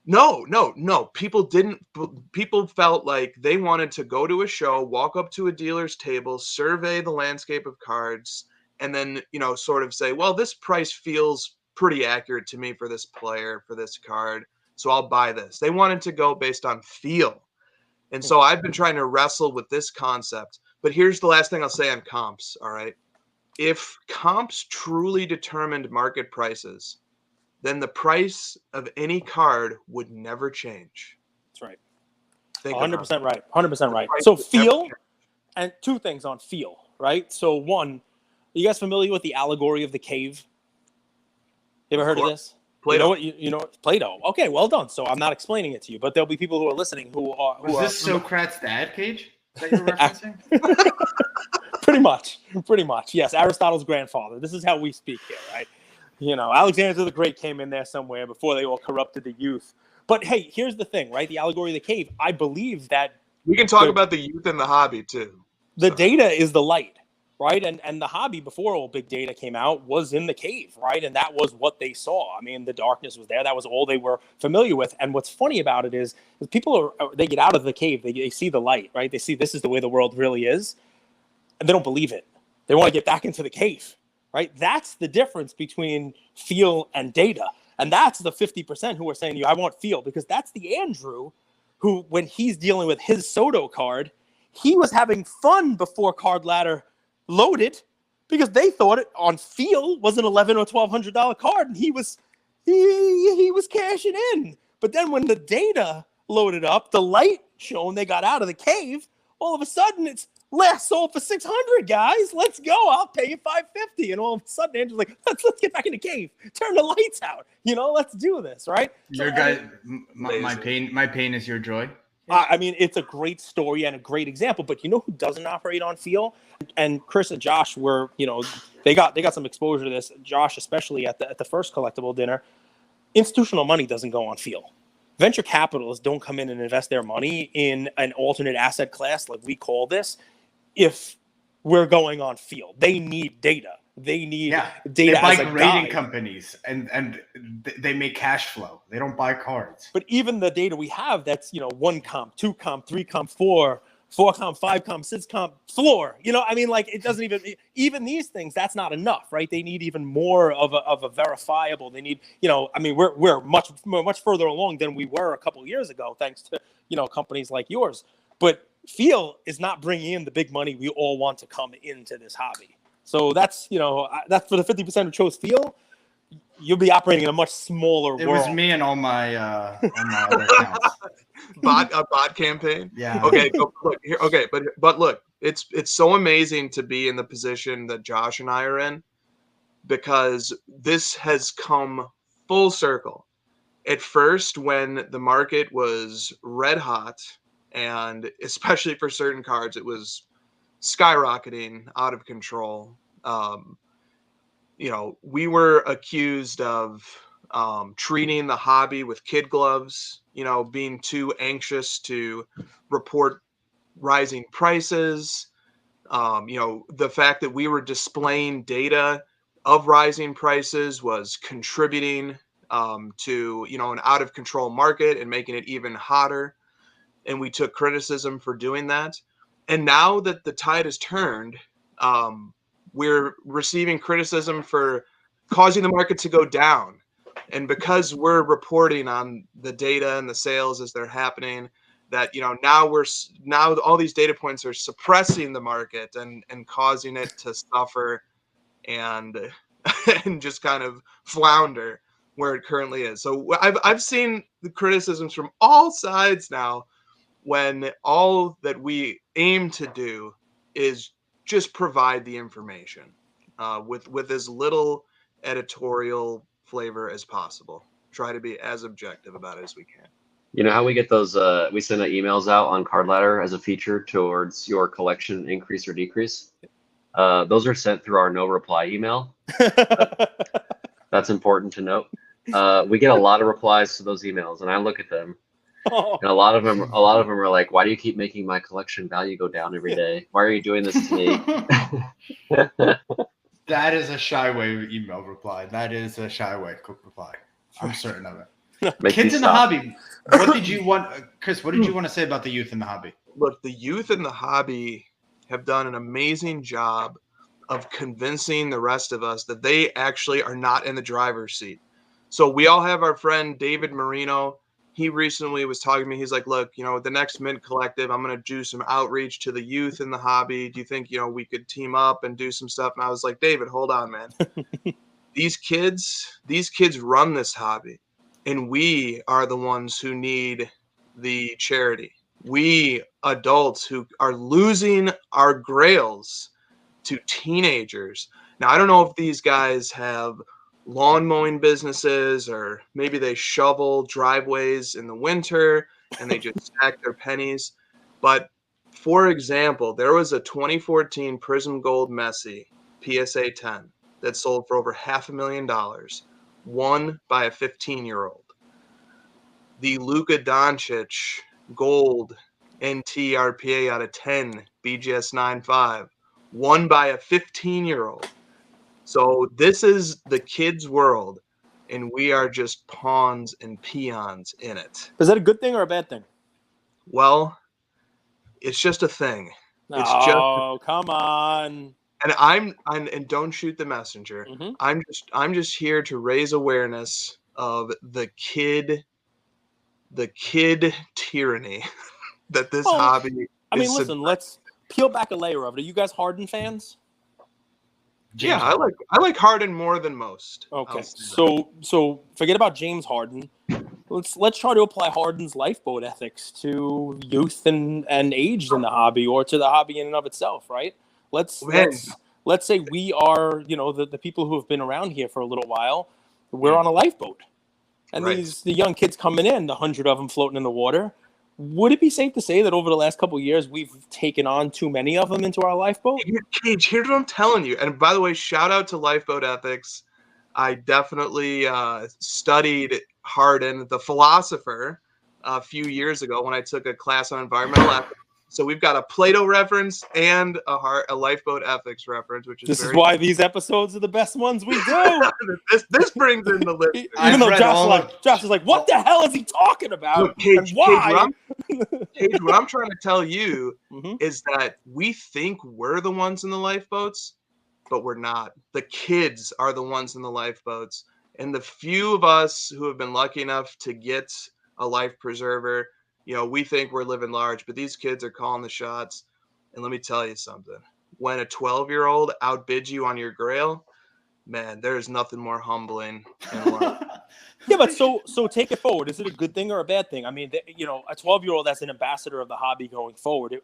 no. People felt like they wanted to go to a show, walk up to a dealer's table, survey the landscape of cards, and then, sort of say, well, this price feels pretty accurate to me for this player, for this card, so I'll buy this. They wanted to go based on feel. And so I've been trying to wrestle with this concept. But here's the last thing I'll say on comps, all right? If comps truly determined market prices, then the price of any card would never change. That's right. 100% right. 100% right. So feel, and two things on feel, right? So one, are you guys familiar with the allegory of the cave? You ever heard of this? Plato. You know Plato. Okay, well done. So I'm not explaining it to you, but there'll be people who are listening who are. Was this Socrates' dad, Cage, that you're referencing? Pretty much. Yes, Aristotle's grandfather. This is how we speak here, right? Alexander the Great came in there somewhere before they all corrupted the youth. But hey, here's the thing, right? The allegory of the cave. I believe that we can talk about the youth and the hobby too. The data is the light, right? And the hobby before all big data came out was in the cave, right? And that was what they saw. I mean, the darkness was there. That was all they were familiar with. And what's funny about it is people they get out of the cave, they see the light, right? They see this is the way the world really is, and they don't believe it. They want to get back into the cave. Right? That's the difference between feel and data. And that's the 50% who are saying to you, I want feel, because that's the Andrew who, when he's dealing with his Soto card, he was having fun before Card Ladder loaded because they thought it on feel was an $1,100 or $1,200 card. And he was cashing in. But then when the data loaded up, the light shone, they got out of the cave, all of a sudden it's last sold for $600, guys. Let's go. I'll pay you $550. And all of a sudden, Andrew's like, let's get back in the cave. Turn the lights out. Let's do this, right? Your guy, my pain is your joy. I mean, it's a great story and a great example. But you know who doesn't operate on feel? And Chris and Josh were, they got some exposure to this. Josh, especially at the first collectible dinner. Institutional money doesn't go on feel. Venture capitalists don't come in and invest their money in an alternate asset class like we call this. If we're going on feel, they need data. They need data. They buy as a grading guide. companies and they make cash flow. They don't buy cards. But even the data we have, that's 1 comp, 2 comp, 3 comp, 4 comp, 5 comp, 6 comp, floor. It doesn't even these things. That's not enough, right? They need even more of a verifiable. They need we're much further along than we were a couple of years ago, thanks to companies like yours. But feel is not bringing in the big money we all want to come into this hobby. So that's, that's for the 50% who chose feel. You'll be operating in a much smaller It world. was me and all my other accounts. A bot campaign. Yeah. Okay. Look here. Okay, but look, it's so amazing to be in the position that Josh and I are in, because this has come full circle. At first, when the market was red hot, and especially for certain cards, it was skyrocketing out of control. We were accused of treating the hobby with kid gloves, being too anxious to report rising prices. The fact that we were displaying data of rising prices was contributing to, an out of control market and making it even hotter. And we took criticism for doing that. And now that the tide has turned, we're receiving criticism for causing the market to go down. And because we're reporting on the data and the sales as they're happening, that now all these data points are suppressing the market and causing it to suffer and and just kind of flounder where it currently is. So I've seen the criticisms from all sides now, when all that we aim to do is just provide the information with as little editorial flavor as possible. Try to be as objective about it as we can. You know how we get those, we send emails out on Card Ladder as a feature towards your collection increase or decrease. Those are sent through our no reply email. That's important to note. We get a lot of replies to those emails, and I look at them. Oh. And a lot of them are like, "Why do you keep making my collection value go down every day? Why are you doing this to me?" That is a Shyway email reply. That is a Shyway reply. I'm certain of it. Kids in the hobby. What did you want, Chris? What did you want to say about the youth in the hobby? Look, the youth in the hobby have done an amazing job of convincing the rest of us that they actually are not in the driver's seat. So we all have our friend David Marino. He recently was talking to me. He's like, look, the next Mint Collective, I'm going to do some outreach to the youth in the hobby. Do you think, we could team up and do some stuff? And I was like, David, hold on, man. These kids run this hobby, and we are the ones who need the charity. We adults who are losing our grails to teenagers. Now, I don't know if these guys have lawn mowing businesses, or maybe they shovel driveways in the winter and they just stack their pennies. But for example, there was a 2014 Prism Gold Messi PSA 10 that sold for over $500,000, won by a 15-year-old. The Luka Doncic Gold NT RPA out of 10 BGS 9.5, won by a 15-year-old. So this is the kids' world, and we are just pawns and peons in it. Is that a good thing or a bad thing? Well, it's just a thing. Oh, come on. And don't shoot the messenger. Mm-hmm. I'm just here to raise awareness of the kid tyranny that this hobby. Listen, let's peel back a layer of it. Are you guys Harden fans? James Harden. I like Harden more than most. Okay, so forget about James Harden. Let's try to apply Harden's lifeboat ethics to youth and aged in the hobby, or to the hobby in and of itself, right? Let's say we are, the people who have been around here for a little while. We're on a lifeboat, and the young kids coming in, 100 of them floating in the water. Would it be safe to say that over the last couple of years, we've taken on too many of them into our lifeboat? Cage, here's what I'm telling you. And by the way, shout out to Lifeboat Ethics. I definitely studied Harden, the philosopher, a few years ago when I took a class on environmental ethics. So we've got a Plato reference and a Lifeboat Ethics reference, which is this is why these episodes are the best ones we do. this brings in the list. Even though Josh is like, what the hell is he talking about? Look, Cage, why? Cage, what I'm trying to tell you is that we think we're the ones in the lifeboats, but we're not. The kids are the ones in the lifeboats. And the few of us who have been lucky enough to get a life preserver, we think we're living large, but these kids are calling the shots. And let me tell you something. When a 12-year-old outbids you on your grail, man, there's nothing more humbling in life. Yeah, but so take it forward. Is it a good thing or a bad thing? I mean, a 12-year-old as an ambassador of the hobby going forward.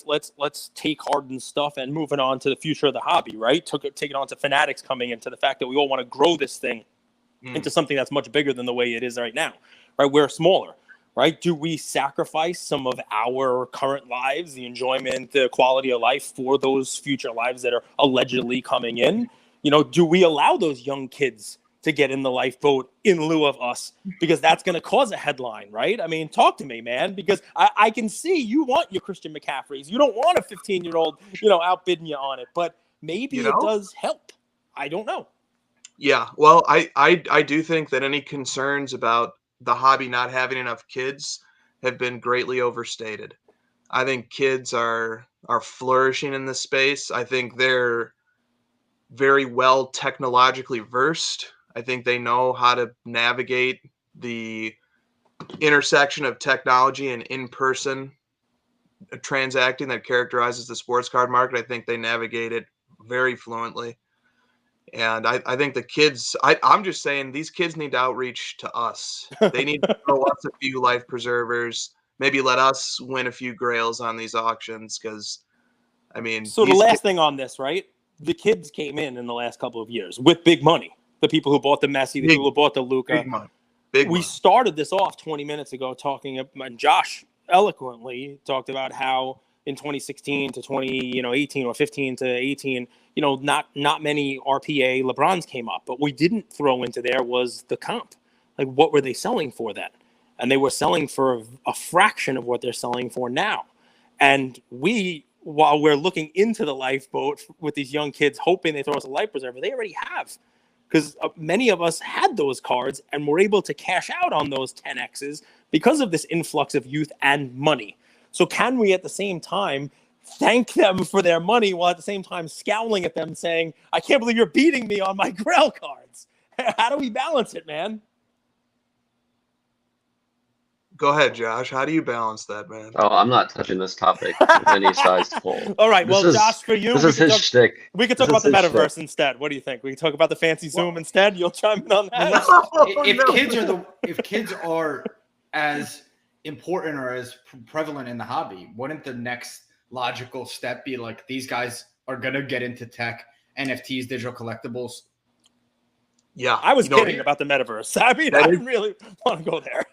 Let's take hardened stuff and moving on to the future of the hobby, right? Take it on to fanatics coming into the fact that we all want to grow this thing into something that's much bigger than the way it is right now, right? We're smaller, right? Do we sacrifice some of our current lives, the enjoyment, the quality of life for those future lives that are allegedly coming in? Do we allow those young kids to get in the lifeboat in lieu of us, because that's going to cause a headline, right? I mean, talk to me, man, because I can see you want your Christian McCaffreys. You don't want a 15-year-old, outbidding you on it, but maybe it does help. I don't know. Yeah, well, I do think that any concerns about the hobby not having enough kids have been greatly overstated. I think kids are flourishing in this space. I think they're very well technologically versed. I think they know how to navigate the intersection of technology and in-person transacting that characterizes the sports card market. I think they navigate it very fluently. And I think the kids, I'm just saying these kids need to outreach to us. They need to throw us a few life preservers, maybe let us win a few grails on these auctions. Because, I mean, so the last thing on this, right? The kids came in the last couple of years with big money. The people who bought the Messi, the people who bought the Luka. Big money. Big we money. Started this off 20 minutes ago talking, and Josh eloquently talked about how in 2016 to 2018 or 15 to 18, not many RPA LeBrons came up. But we didn't throw into there was the comp. Like, what were they selling for then? And they were selling for a fraction of what they're selling for now. And while we're looking into the lifeboat with these young kids, hoping they throw us a life preserver, they already have. Because many of us had those cards and were able to cash out on those 10Xs because of this influx of youth and money. So can we at the same time thank them for their money while at the same time scowling at them saying, I can't believe you're beating me on my Grail cards? How do we balance it, man? Go ahead, Josh. How do you balance that, man? Oh, I'm not touching this topic with any sized pole. All right. Well, Josh, for you, this is his shtick. We could talk about the metaverse instead. What do you think? We can talk about the fancy Zoom instead. You'll chime in on that. If kids are as important or as prevalent in the hobby, wouldn't the next logical step be like these guys are gonna get into tech, NFTs, digital collectibles? Yeah, I was kidding about the metaverse. I mean, I didn't really want to go there.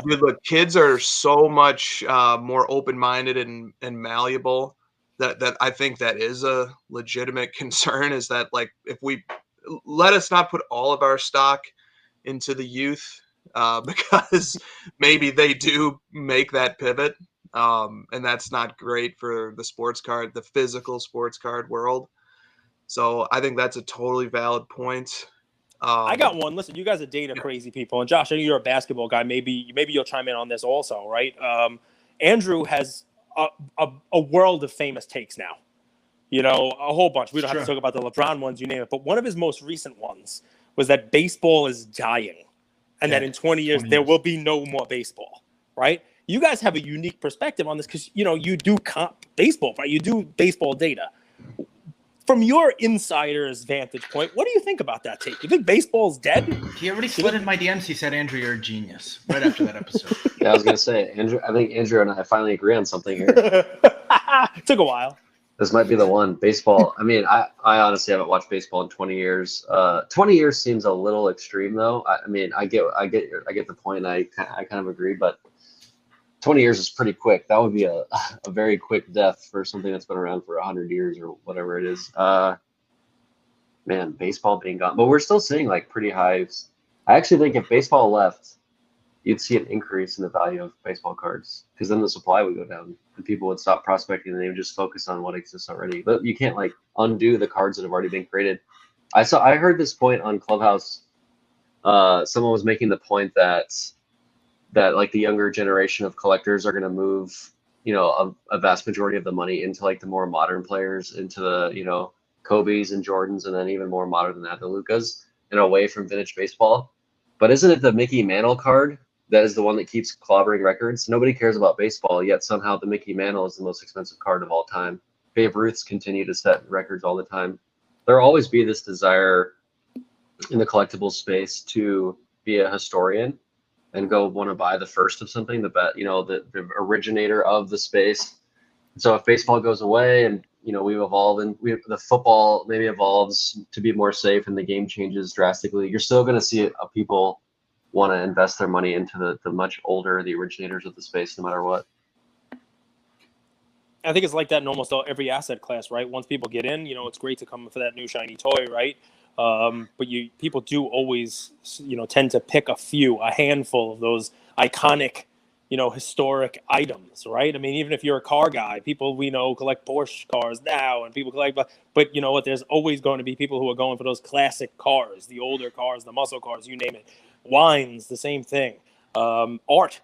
Dude, look, kids are so much more open-minded and malleable that I think that is a legitimate concern. Is that, like, if we let us not put all of our stock into the youth, because maybe they do make that pivot, and that's not great for the physical sports card world. So I think that's a totally valid point. I got one. Listen, you guys are data crazy people, and Josh, I know you're a basketball guy. Maybe you'll chime in on this also, right? Andrew has a world of famous takes now. A whole bunch. We don't have to talk about the LeBron ones, you name it. But one of his most recent ones was that baseball is dying, and that in 20 years there will be no more baseball, right? You guys have a unique perspective on this because you do baseball, right? You do baseball data. From your insider's vantage point, what do you think about that take? You think baseball's dead? He already slid in my DMs. He said, Andrew, you're a genius, right after that episode. Yeah, I was going to say, Andrew. I think Andrew and I finally agree on something here. Took a while. This might be the one. Baseball. I mean, I honestly haven't watched baseball in 20 years. 20 years seems a little extreme, though. I mean, I get the point. I kind of agree, but 20 years is pretty quick. That would be a very quick death for something that's been around for 100 years or whatever it is. Man, baseball being gone. But we're still seeing like pretty highs. I actually think if baseball left, you'd see an increase in the value of baseball cards because then the supply would go down and people would stop prospecting and they would just focus on what exists already. But you can't like undo the cards that have already been created. I heard this point on Clubhouse. Someone was making the point that like the younger generation of collectors are going to move, a vast majority of the money into like the more modern players, into the, Kobe's and Jordans, and then even more modern than that, the Lukas, and away from vintage baseball. But isn't it the Mickey Mantle card that is the one that keeps clobbering records. Nobody cares about baseball, yet somehow the Mickey Mantle is the most expensive card of all time. Babe Ruths continue to set records all the time. There'll always be this desire in the collectible space to be a historian and go want to buy the first of something, the originator of the space. So if baseball goes away and we've evolved and the football maybe evolves to be more safe and the game changes drastically, you're still going to see people want to invest their money into the much older, the originators of the space, no matter what. I think it's like that in almost every asset class, right? Once people get in, it's great to come for that new shiny toy, right? But people do always, tend to pick a handful of those iconic, historic items, right? I mean, even if you're a car guy, people we know collect Porsche cars now, and people collect, but you know what? There's always going to be people who are going for those classic cars, the older cars, the muscle cars, you name it. Wines, the same thing. Art.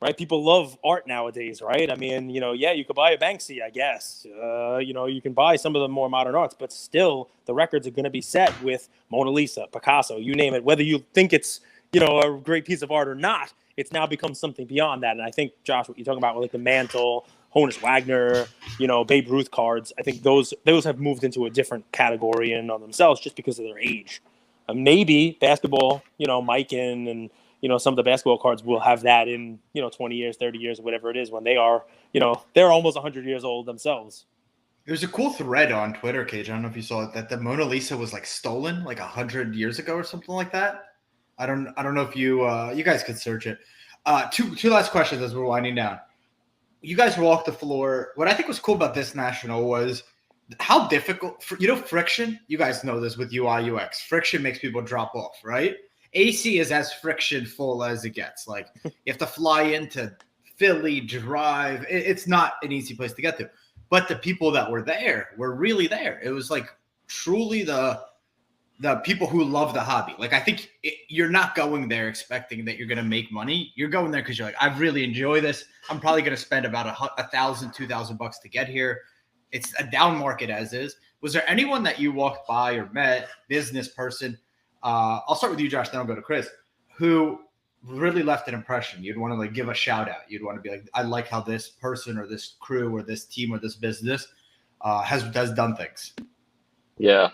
Right, people love art nowadays, right? I mean, you could buy a Banksy, I guess. You can buy some of the more modern arts, but still, the records are going to be set with Mona Lisa, Picasso, you name it. Whether you think it's, a great piece of art or not, it's now become something beyond that. And I think, Josh, what you're talking about, like the Mantle, Honus Wagner, Babe Ruth cards, I think those have moved into a different category in and of themselves just because of their age. Maybe basketball, Mike and some of the basketball cards will have that in, 20 years, 30 years, whatever it is, when they are, they're almost 100 years old themselves. There's a cool thread on Twitter, Cage. I don't know if you saw it, that the Mona Lisa was like stolen like 100 years ago or something like that. I don't know if you guys could search it. Two last questions as we're winding down. You guys walked the floor. What I think was cool about this national was how difficult, friction. You guys know this with UI UX. Friction makes people drop off, right? AC is as friction-full as it gets. Like, you have to fly into Philly, drive. It's not an easy place to get to. But the people that were there were really there. It was like truly the people who love the hobby. Like, I think you're not going there expecting that you're going to make money. You're going there because you're like, I really enjoy this. I'm probably going to spend about $1,000, $2,000 to get here. It's a down market as is. Was there anyone that you walked by or met, business person? I'll start with you, Josh, then I'll go to Chris, who really left an impression. You'd want to give a shout out. You'd want to be like, I like how this person or this crew or this team or this business has done things. Yeah.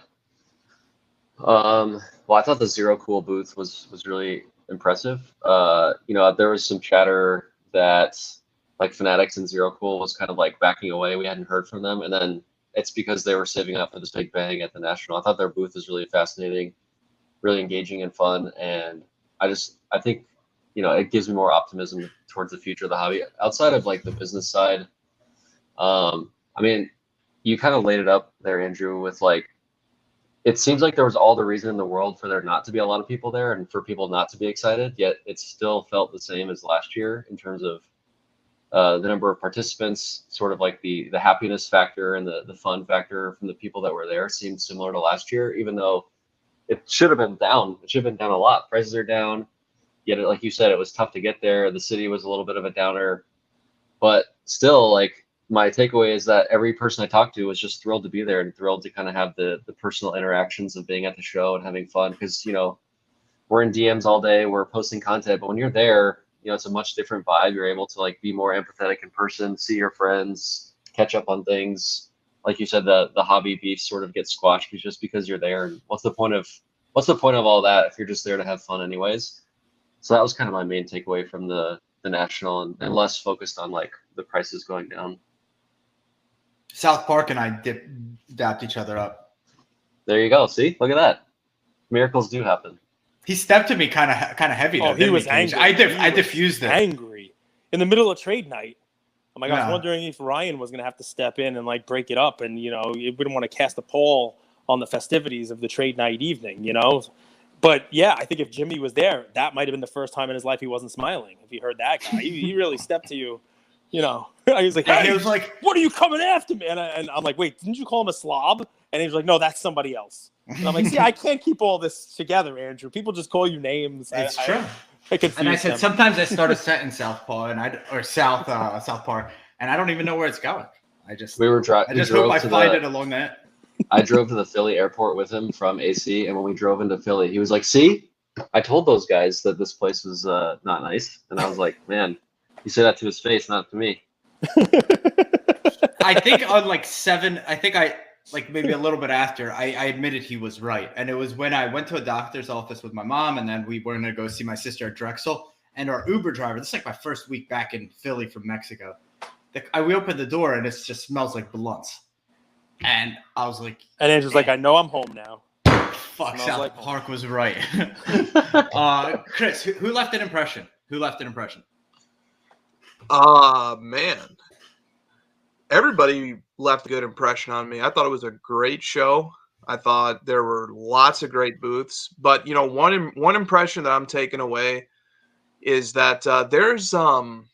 Well, I thought the Zero Cool booth was really impressive. There was some chatter that like Fanatics and Zero Cool was kind of like backing away. We hadn't heard from them. And then it's because they were saving up for this big bang at the National. I thought their booth was really fascinating, really engaging and fun. And I think, it gives me more optimism towards the future of the hobby outside of like the business side. You kind of laid it up there, Andrew, with like, it seems like there was all the reason in the world for there not to be a lot of people there and for people not to be excited, yet it still felt the same as last year in terms of the number of participants, sort of like the happiness factor and the fun factor from the people that were there seemed similar to last year, even though it should have been down. It should have been down a lot. Prices are down. Yet, like you said, it was tough to get there. The city was a little bit of a downer. But still, like, my takeaway is that every person I talked to was just thrilled to be there and thrilled to kind of have the personal interactions of being at the show and having fun. Because, we're in DMs all day. We're posting content. But when you're there, it's a much different vibe. You're able to, like, be more empathetic in person, see your friends, catch up on things. Like you said, the hobby beef sort of gets squashed just because you're there. And what's the point of all that if you're just there to have fun anyways? So that was kind of my main takeaway from the national and less focused on like the prices going down. South Park and I dapped each other up. There you go. See, look at that. Miracles do happen. He stepped to me kind of heavy. Oh, he was angry. I diffused it. Angry in the middle of trade night. Oh my gosh, Yeah. wondering if Ryan was going to have to step in and like break it up, and you wouldn't want to cast a pall on the festivities of the trade night evening, But yeah, I think if Jimmy was there, that might have been the first time in his life he wasn't smiling. If he heard that guy, he really stepped to you. He was like, He was like, "What are you coming after me?" And I'm like, "Wait, didn't you call him a slob?" And he was like, "No, that's somebody else." And I'm like, "See, I can't keep all this together, Andrew. People just call you names." It's true. I confuse And I said, them. sometimes I start a set in South Park, South Park, and I don't even know where it's going. I just hope I find it along that. I drove to the Philly airport with him from AC, and when we drove into Philly, he was like, "See, I told those guys that this place was not nice, and I was like, man, you say that to his face, not to me. I think on like 7, I think I like maybe a little bit after, I admitted he was right. And it was when I went to a doctor's office with my mom, and then we were going to go see my sister at Drexel. And our Uber driver, this is like my first week back in Philly from Mexico. We opened the door and it just smells like blunts. And I was like, And Andrew's like, I know I'm home now. fuck, Smells South like Park was right. Chris, who left an impression? Who left an impression? Man. Everybody left a good impression on me. I thought it was a great show. I thought there were lots of great booths. But, one impression that I'm taking away is that there's an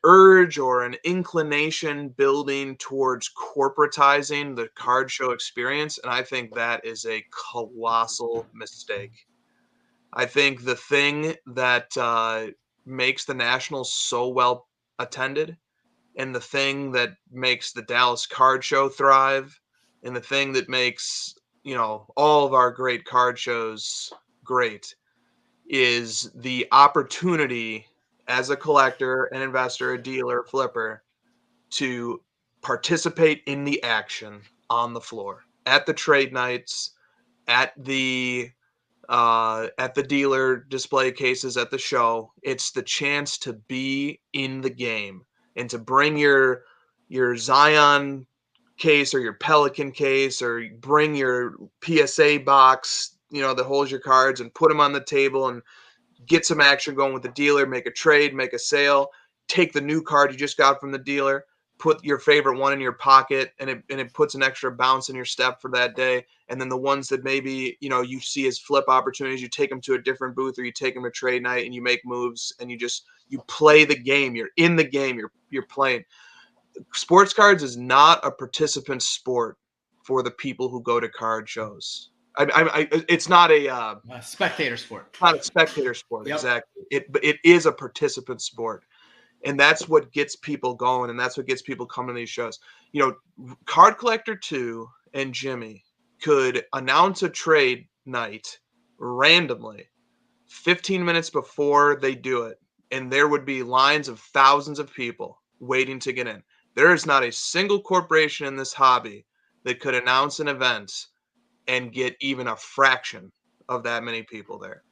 urge or an inclination building towards corporatizing the card show experience, and I think that is a colossal mistake. I think the thing that makes the Nationals so well attended, and the thing that makes the Dallas Card Show thrive, and the thing that makes all of our great card shows great, is the opportunity as a collector, an investor, a dealer, flipper, to participate in the action on the floor, at the trade nights, at the dealer display cases, at the show. It's the chance to be in the game and to bring your Zion case or your Pelican case, or bring your PSA box, that holds your cards, and put them on the table and get some action going with the dealer, make a trade, make a sale, take the new card you just got from the dealer, put your favorite one in your pocket, and it puts an extra bounce in your step for that day. And then the ones that maybe, you see as flip opportunities, you take them to a different booth, or you take them to trade night and you make moves, and you play the game. You're in the game. You're playing. Sports cards is not a participant sport for the people who go to card shows. It's not a Spectator sport. not a spectator sport. Yep. Exactly. But it is a participant sport, and that's what gets people going, and that's what gets people coming to these shows. Card Collector 2 and Jimmy could announce a trade night randomly 15 minutes before they do it, and there would be lines of thousands of people waiting to get in. There is not a single corporation in this hobby that could announce an event and get even a fraction of that many people there.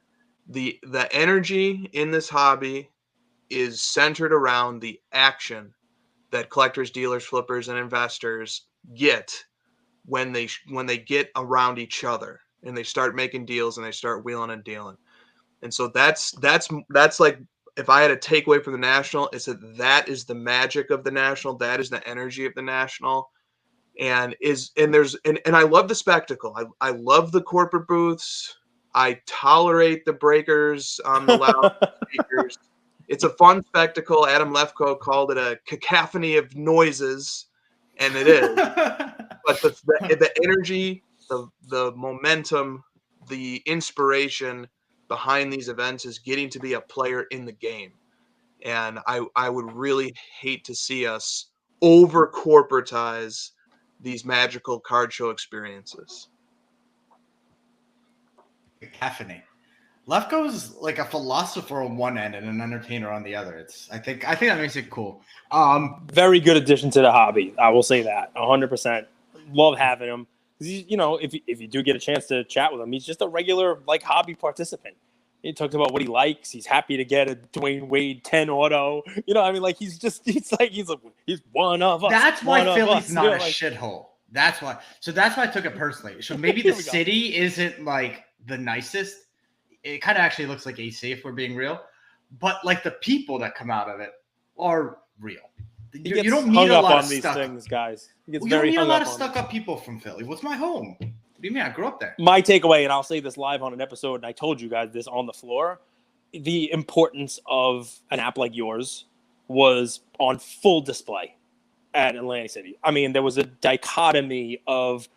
The energy in this hobby is centered around the action that collectors, dealers, flippers, and investors get when they get around each other and they start making deals and they start wheeling and dealing. And so that's like, if I had a takeaway from the National, it's that is the magic of the National. That is the energy of the National. And I love the spectacle. I love the corporate booths. I tolerate the breakers on the loudspeakers. It's a fun spectacle. Adam Lefkoe called it a cacophony of noises, and it is. But the energy, the momentum, the inspiration behind these events is getting to be a player in the game. And I would really hate to see us over corporatize these magical card show experiences. Cacophony. Lefkoe's like a philosopher on one end and an entertainer on the other. I think that makes it cool. Very good addition to the hobby. I will say that 100%. Love having him. If you do get a chance to chat with him, he's just a regular hobby participant. He talks about what he likes. He's happy to get a Dwayne Wade 10 auto. He's one of us. That's why Philly's not a shithole. That's why. So that's why I took it personally. So maybe the city isn't the nicest. It kind of actually looks like AC if we're being real. But the people that come out of it are real. You don't meet a lot of these stuck things, guys. He gets you don't very meet a hung lot up of on stuck-up people from Philly. What's my home? What do you mean? I grew up there. My takeaway, and I'll say this live on an episode, and I told you guys this on the floor, the importance of an app like yours was on full display at Atlantic City. I mean, there was a dichotomy of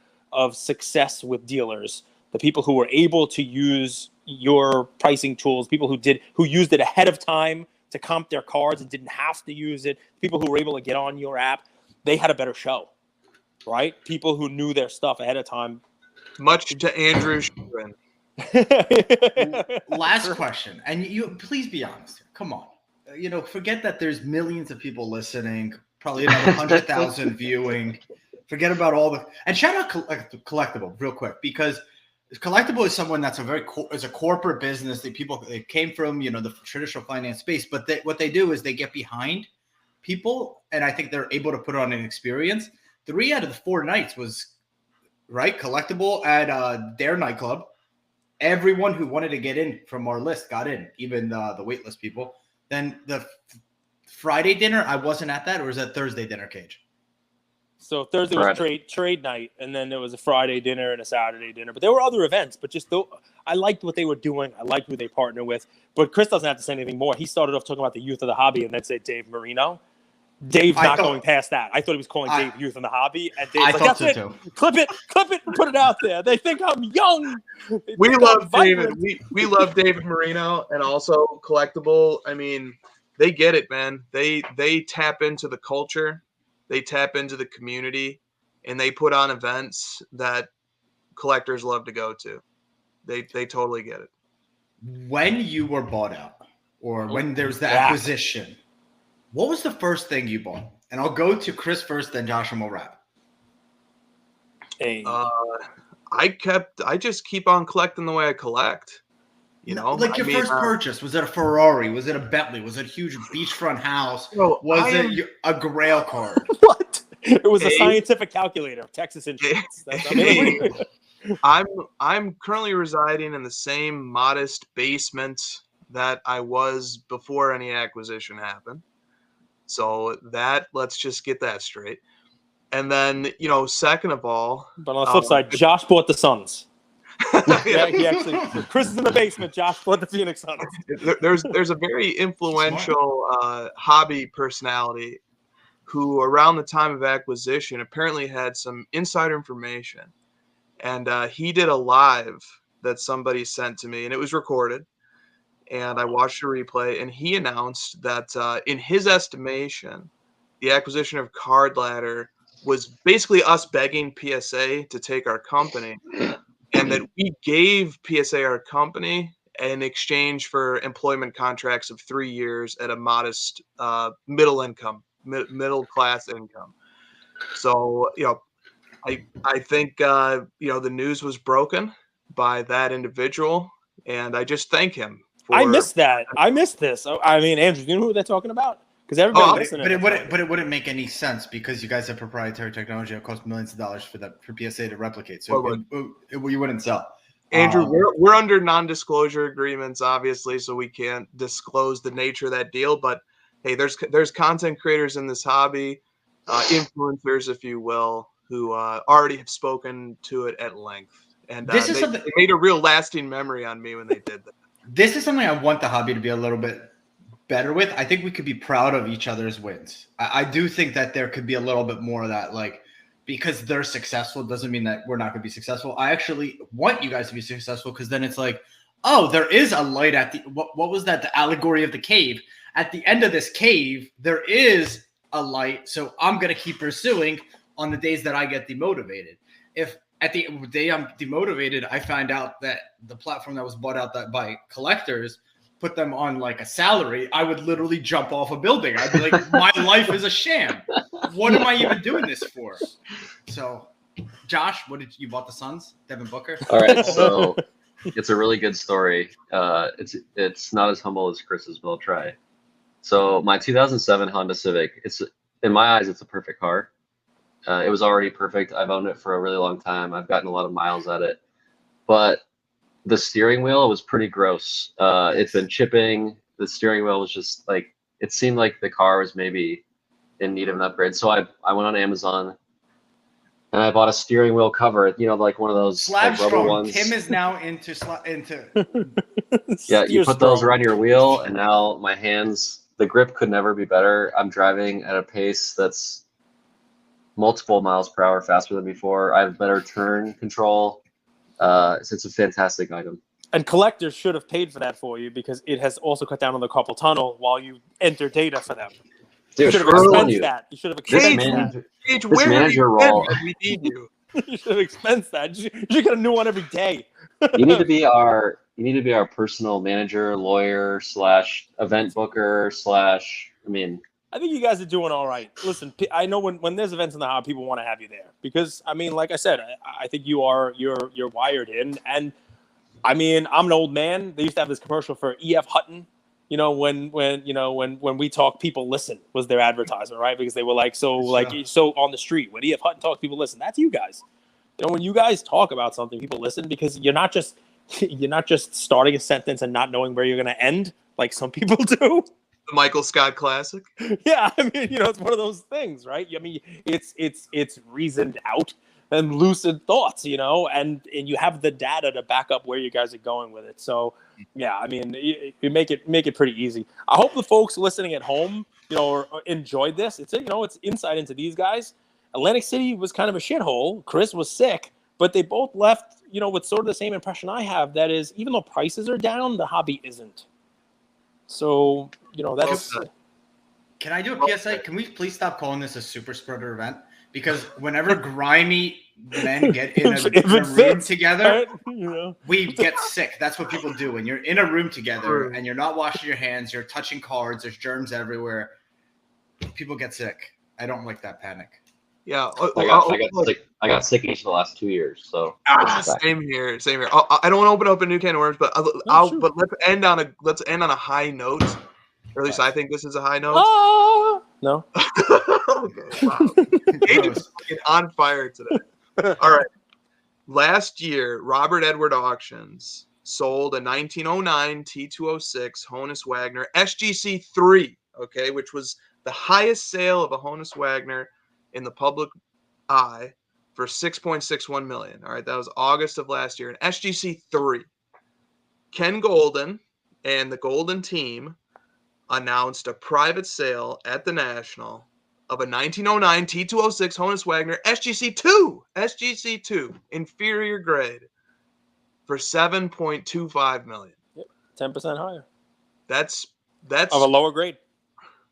success with dealers. The people who were able to use your pricing tools, people who used it ahead of time to comp their cards and didn't have to use it, people who were able to get on your app, they had a better show, right? People who knew their stuff ahead of time much to Andrew's chagrin. Last question, and you please be honest. Come on, forget that there's millions of people listening, probably another 100,000 viewing. Forget about all the and shout out Collectible real quick, because Collectible is someone that's is a corporate business that they came from the traditional finance space, but what they do is they get behind people, and I think they're able to put on an experience. 3 out of the 4 nights was right Collectible at their nightclub. Everyone who wanted to get in from our list got in, even the waitlist people. Then the Friday dinner, I wasn't at that, or was that Thursday dinner, Cage? So Thursday was trade night, and then there was a Friday dinner and a Saturday dinner. But there were other events, but I liked what they were doing. I liked who they partnered with. But Chris doesn't have to say anything more. He started off talking about the youth of the hobby and then said Dave Marino. Dave's not going past that. I thought he was calling Dave youth in the hobby, and Dave's like, that's it. Too. Clip it, and put it out there. They think I'm young. We love David. We love David Marino, and also Collectible. I mean, they get it, man. They tap into the culture. They tap into the community, and they put on events that collectors love to go to. They totally get it. When you were bought out, or when there's the acquisition, what was the first thing you bought? And I'll go to Chris first, then Josh, and we'll wrap. Hey. I just keep on collecting the way I collect. Like your first purchase, was it a Ferrari? Was it a Bentley? Was it a huge beachfront house? Was it a Grail card? What? It was a scientific calculator, Texas Insurance. I'm currently residing in the same modest basement that I was before any acquisition happened. So let's just get that straight. And then, second of all, but on the flip side, Josh bought the Suns. Yeah, he actually. Chris is in the basement. Josh bought the Phoenix Suns. There's a very influential hobby personality who, around the time of acquisition, apparently had some insider information, and he did a live that somebody sent to me, and it was recorded. And I watched a replay, and he announced that in his estimation, the acquisition of Card Ladder was basically us begging PSA to take our company, and that we gave PSA our company in exchange for employment contracts of 3 years at a modest middle class income. So, I think, the news was broken by that individual, and I just thank him. I missed that. I missed this. I mean, Andrew, do you know who they're talking about? Because everybody listening. But it wouldn't make any sense because you guys have proprietary technology that costs millions of dollars for PSA to replicate. So you wouldn't sell. Andrew, we're under non-disclosure agreements, obviously, so we can't disclose the nature of that deal. But hey, there's content creators in this hobby, influencers, if you will, who already have spoken to it at length, and they made a real lasting memory on me when they did that. This is something I want the hobby to be a little bit better with. I think we could be proud of each other's wins. I do think that there could be a little bit more of that, like, because they're successful doesn't mean that we're not going to be successful. I actually want you guys to be successful because then it's like, oh, there is a light at the what was that? The allegory of the cave. At the end of this cave, there is a light. So I'm going to keep pursuing on the days that I get demotivated. If at the day I'm demotivated, I find out that the platform that was bought out by collectors put them on like a salary, I would literally jump off a building. I'd be like, my life is a sham. What am I even doing this for? So, Josh, you bought the Suns? Devin Booker? All right, so it's a really good story. It's not as humble as Chris's, but I'll try. So my 2007 Honda Civic, in my eyes, it's a perfect car. It was already perfect. I've owned it for a really long time. I've gotten a lot of miles at it. But the steering wheel was pretty gross. It's been chipping. The steering wheel was just like, it seemed like the car was maybe in need of an upgrade. So I went on Amazon and I bought a steering wheel cover, like one of those like rubber ones. Tim is now into Yeah, you put those around your wheel, and now my hands, the grip could never be better. I'm driving at a pace that's multiple miles per hour faster than before. I have better turn control. It's a fantastic item. And collectors should have paid for that for you because it has also cut down on the carpal tunnel while you enter data for them. Dude, you should have expensed that. You should have expensed that. This manager role. We need you. You should have expensed that. You should get a new one every day. You need to be our personal manager, lawyer / event booker / I mean, I think you guys are doing all right. Listen, I know when there's events in the hobby, people want to have you there because I mean, like I said, I think you're wired in, and I mean, I'm an old man. They used to have this commercial for E.F. Hutton. You know, when we talk, people listen was their advertisement, right? Because they were like, so on the street when E.F. Hutton talks, people listen. That's you guys. You know, when you guys talk about something, people listen because you're not just starting a sentence and not knowing where you're going to end like some people do. The Michael Scott classic. Yeah, I mean, you know, it's one of those things, right? I mean, it's reasoned out and lucid thoughts, you know, and you have the data to back up where you guys are going with it. So, yeah, I mean, you make it pretty easy. I hope the folks listening at home, you know, enjoyed this. It's it's insight into these guys. Atlantic City was kind of a shithole. Chris was sick, but they both left, you know, with sort of the same impression I have. That is, even though prices are down, the hobby isn't. So, you know, that's. Can I do a PSA? Can we please stop calling this a super spreader event? Because whenever grimy men get in a room together, right? You know? We get sick. That's what people do. When you're in a room together and you're not washing your hands, you're touching cards, there's germs everywhere. People get sick. I don't like that panic. Yeah, I got sick each of the last 2 years. So same here. I don't want to open up a new can of worms, but but let's end on a high note. Or at least I think this is a high note. No. Okay. Wow. It's on fire today. All right. Last year, Robert Edward Auctions sold a 1909 T206 Honus Wagner SGC 3. Okay, which was the highest sale of a Honus Wagner in the public eye for $6.61 million. All right, that was August of last year. An SGC 3. Ken Golden and the Golden team announced a private sale at the National of a 1909 T206 Honus Wagner SGC 2, inferior grade, for $7.25 million. Yep, 10% higher. That's of a lower grade.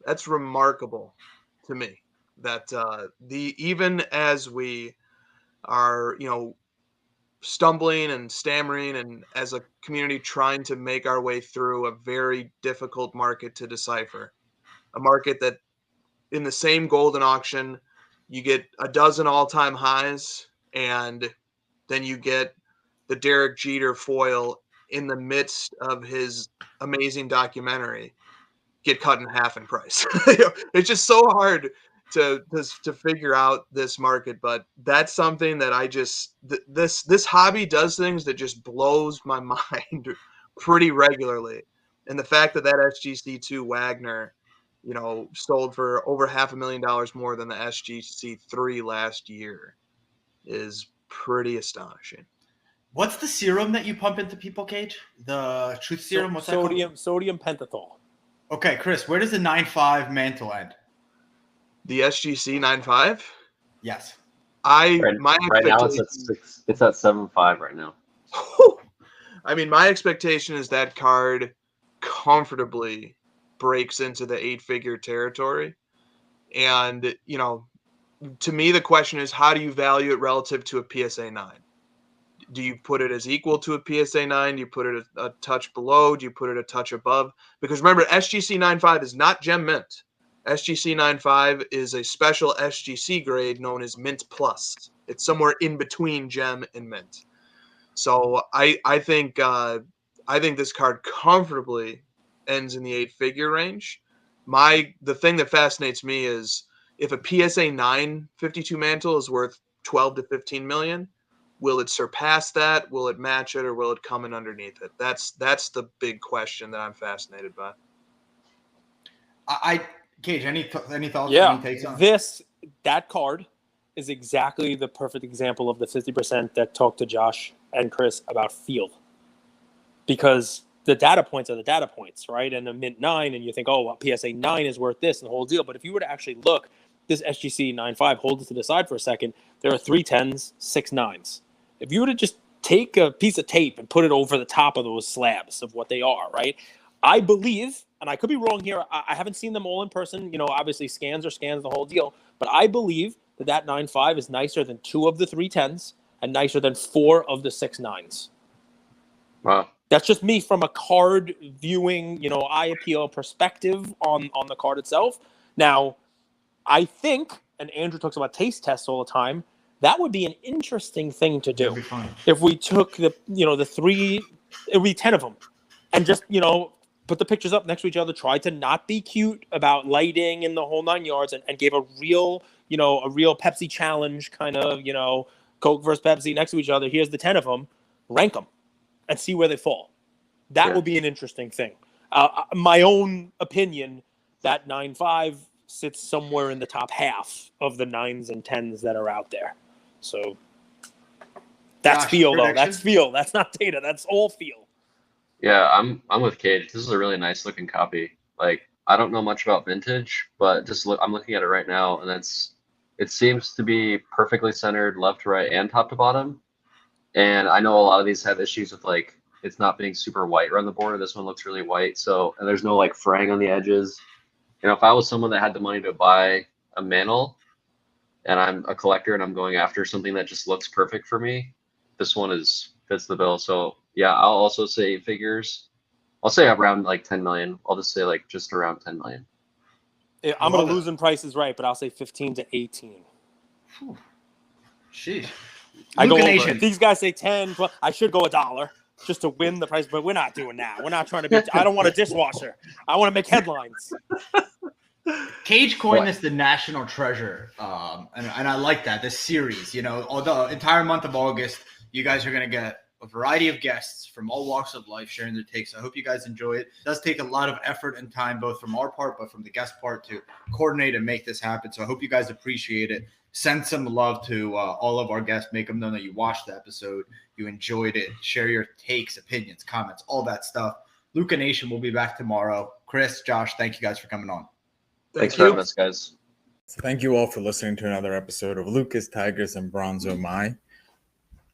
That's remarkable to me. That even as we are, you know, stumbling and stammering and as a community trying to make our way through a very difficult market to decipher, a market that in the same golden auction, you get a dozen all-time highs and then you get the Derek Jeter foil in the midst of his amazing documentary get cut in half in price. It's just so hard to figure out this market, but that's something that I just this hobby does things that just blows my mind pretty regularly. And the fact that SGC2 Wagner, you know, sold for over $500,000 more than the SGC3 last year is pretty astonishing. What's the serum that you pump into people, Cage? The truth serum? What's that sodium pentothal. Okay, Chris, where does the 9.5 mantle end? The SGC 9.5? Yes. Right now it's at 7.5 right now. I mean, my expectation is that card comfortably breaks into the 8-figure territory. And, you know, to me, the question is, how do you value it relative to a PSA 9? Do you put it as equal to a PSA 9? Do you put it a touch below? Do you put it a touch above? Because remember, SGC 9.5 is not Gem Mint. SGC 9.5 is a special SGC grade known as Mint Plus. It's somewhere in between Gem and Mint. So I think this card comfortably ends in the 8-figure range. The thing that fascinates me is if a PSA 9 52 mantle is worth 12 to 15 million, will it surpass that? Will it match it, or will it come in underneath it? That's the big question that I'm fascinated by. Cage, any thoughts? Yeah, any takes on that card is exactly the perfect example of the 50% that talked to Josh and Chris about feel, because the data points are the data points, right? And a Mint 9, and you think, oh, well, PSA 9 is worth this and the whole deal. But if you were to actually look, this SGC 9.5, hold it to the side for a second, there are 3 10s, 6 9s. If you were to just take a piece of tape and put it over the top of those slabs of what they are, right? I believe, and I could be wrong here, I haven't seen them all in person. You know, obviously scans are scans, the whole deal. But I believe that 9.5 is nicer than 2 of the 3.10s and nicer than 4 of the 6.9s. Wow. That's just me from a card viewing, eye appeal perspective on the card itself. Now, I think, and Andrew talks about taste tests all the time, that would be an interesting thing to do. That'd be fun. If we took the 3, it would be 10 of them, and just, put the pictures up next to each other, tried to not be cute about lighting and the whole 9 yards, and gave a real Pepsi challenge kind of, Coke versus Pepsi next to each other. Here's the 10 of them, rank them, and see where they fall. That would be an interesting thing. My own opinion, that 9.5 sits somewhere in the top half of the 9s and 10s that are out there. So that's feel, though. That's feel. That's not data. That's all feel. Yeah, I'm with Cage. This is a really nice looking copy. Like, I don't know much about vintage, but I'm looking at it right now, and it seems to be perfectly centered left to right and top to bottom. And I know a lot of these have issues with like it's not being super white around the border. This one looks really white. So, and there's no like fraying on the edges. If I was someone that had the money to buy a mantle and I'm a collector and I'm going after something that just looks perfect for me, this one fits the bill. So yeah, I'll also say figures. I'll say around like 10 million. I'll just say like just around 10 million. Yeah, I'm going to lose in prices right, but I'll say 15 to 18. Sheesh. I go over. If these guys say 10, 12, I should go $1 just to win the price, but we're not doing that. We're not trying to be. I don't want a dishwasher. I want to make headlines. Cage coined this the national treasure, and I like that. This series, all the entire month of August, you guys are going to get a variety of guests from all walks of life sharing their takes. I hope you guys enjoy it. It does take a lot of effort and time, both from our part, but from the guest part, to coordinate and make this happen. So I hope you guys appreciate it. Send some love to all of our guests. Make them know that you watched the episode, you enjoyed it. Share your takes, opinions, comments, all that stuff. Luca Nation will be back tomorrow. Chris, Josh, thank you guys for coming on. Thanks for having us, guys. So thank you all for listening to another episode of Lucas, Tigers, and Bronzo Mai.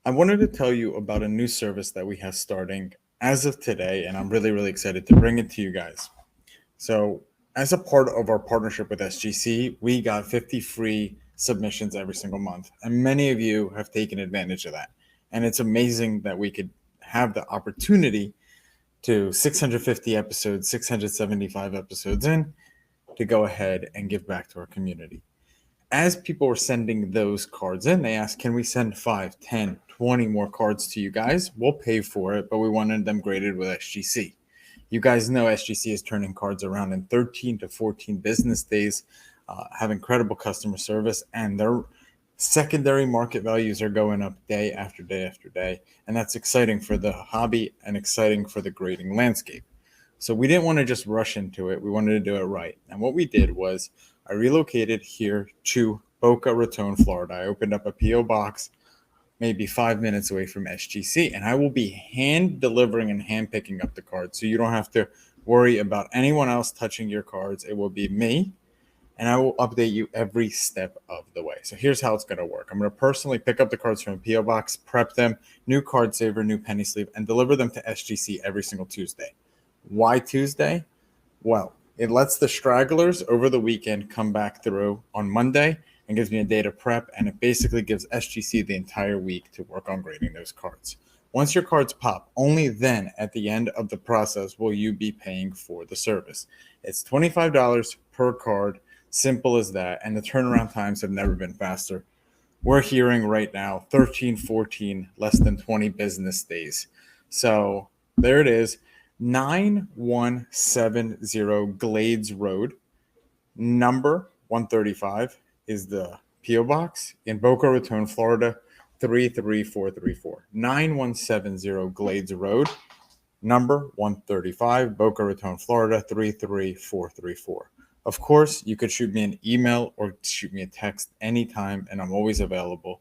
I wanted to tell you about a new service that we have starting as of today, and I'm really, really excited to bring it to you guys. So as a part of our partnership with SGC, we got 50 free submissions every single month, and many of you have taken advantage of that. And it's amazing that we could have the opportunity to 650 episodes, 675 episodes in, to go ahead and give back to our community. As people were sending those cards in, they asked, can we send 5, 10, 20 more cards to you guys? We'll pay for it, but we wanted them graded with SGC. You guys know SGC is turning cards around in 13 to 14 business days, have incredible customer service, and their secondary market values are going up day after day after day. And that's exciting for the hobby and exciting for the grading landscape. So we didn't want to just rush into it. We wanted to do it right. And what we did was I relocated here to Boca Raton, Florida. I opened up a P.O. box maybe 5 minutes away from SGC, and I will be hand delivering and hand picking up the cards. So you don't have to worry about anyone else touching your cards. It will be me, and I will update you every step of the way. So here's how it's going to work. I'm going to personally pick up the cards from a P.O. box, prep them, new card saver, new penny sleeve, and deliver them to SGC every single Tuesday. Why Tuesday? Well, it lets the stragglers over the weekend come back through on Monday and gives me a day to prep, and it basically gives SGC the entire week to work on grading those cards. Once your cards pop, only then at the end of the process will you be paying for the service. It's $25 per card, simple as that, and the turnaround times have never been faster. We're hearing right now 13, 14, less than 20 business days. So there it is. 9170 Glades Road, number 135 is the P.O. Box in Boca Raton, Florida, 33434. 9170 Glades Road, number 135, Boca Raton, Florida, 33434. Of course, you could shoot me an email or shoot me a text anytime, and I'm always available.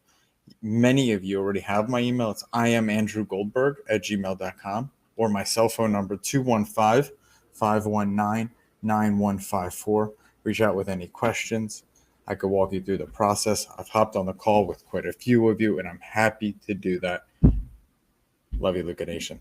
Many of you already have my email. It's iamandrewgoldberg@gmail.com. or my cell phone number, 215-519-9154. Reach out with any questions. I could walk you through the process. I've hopped on the call with quite a few of you, and I'm happy to do that. Love you, Luca Nation.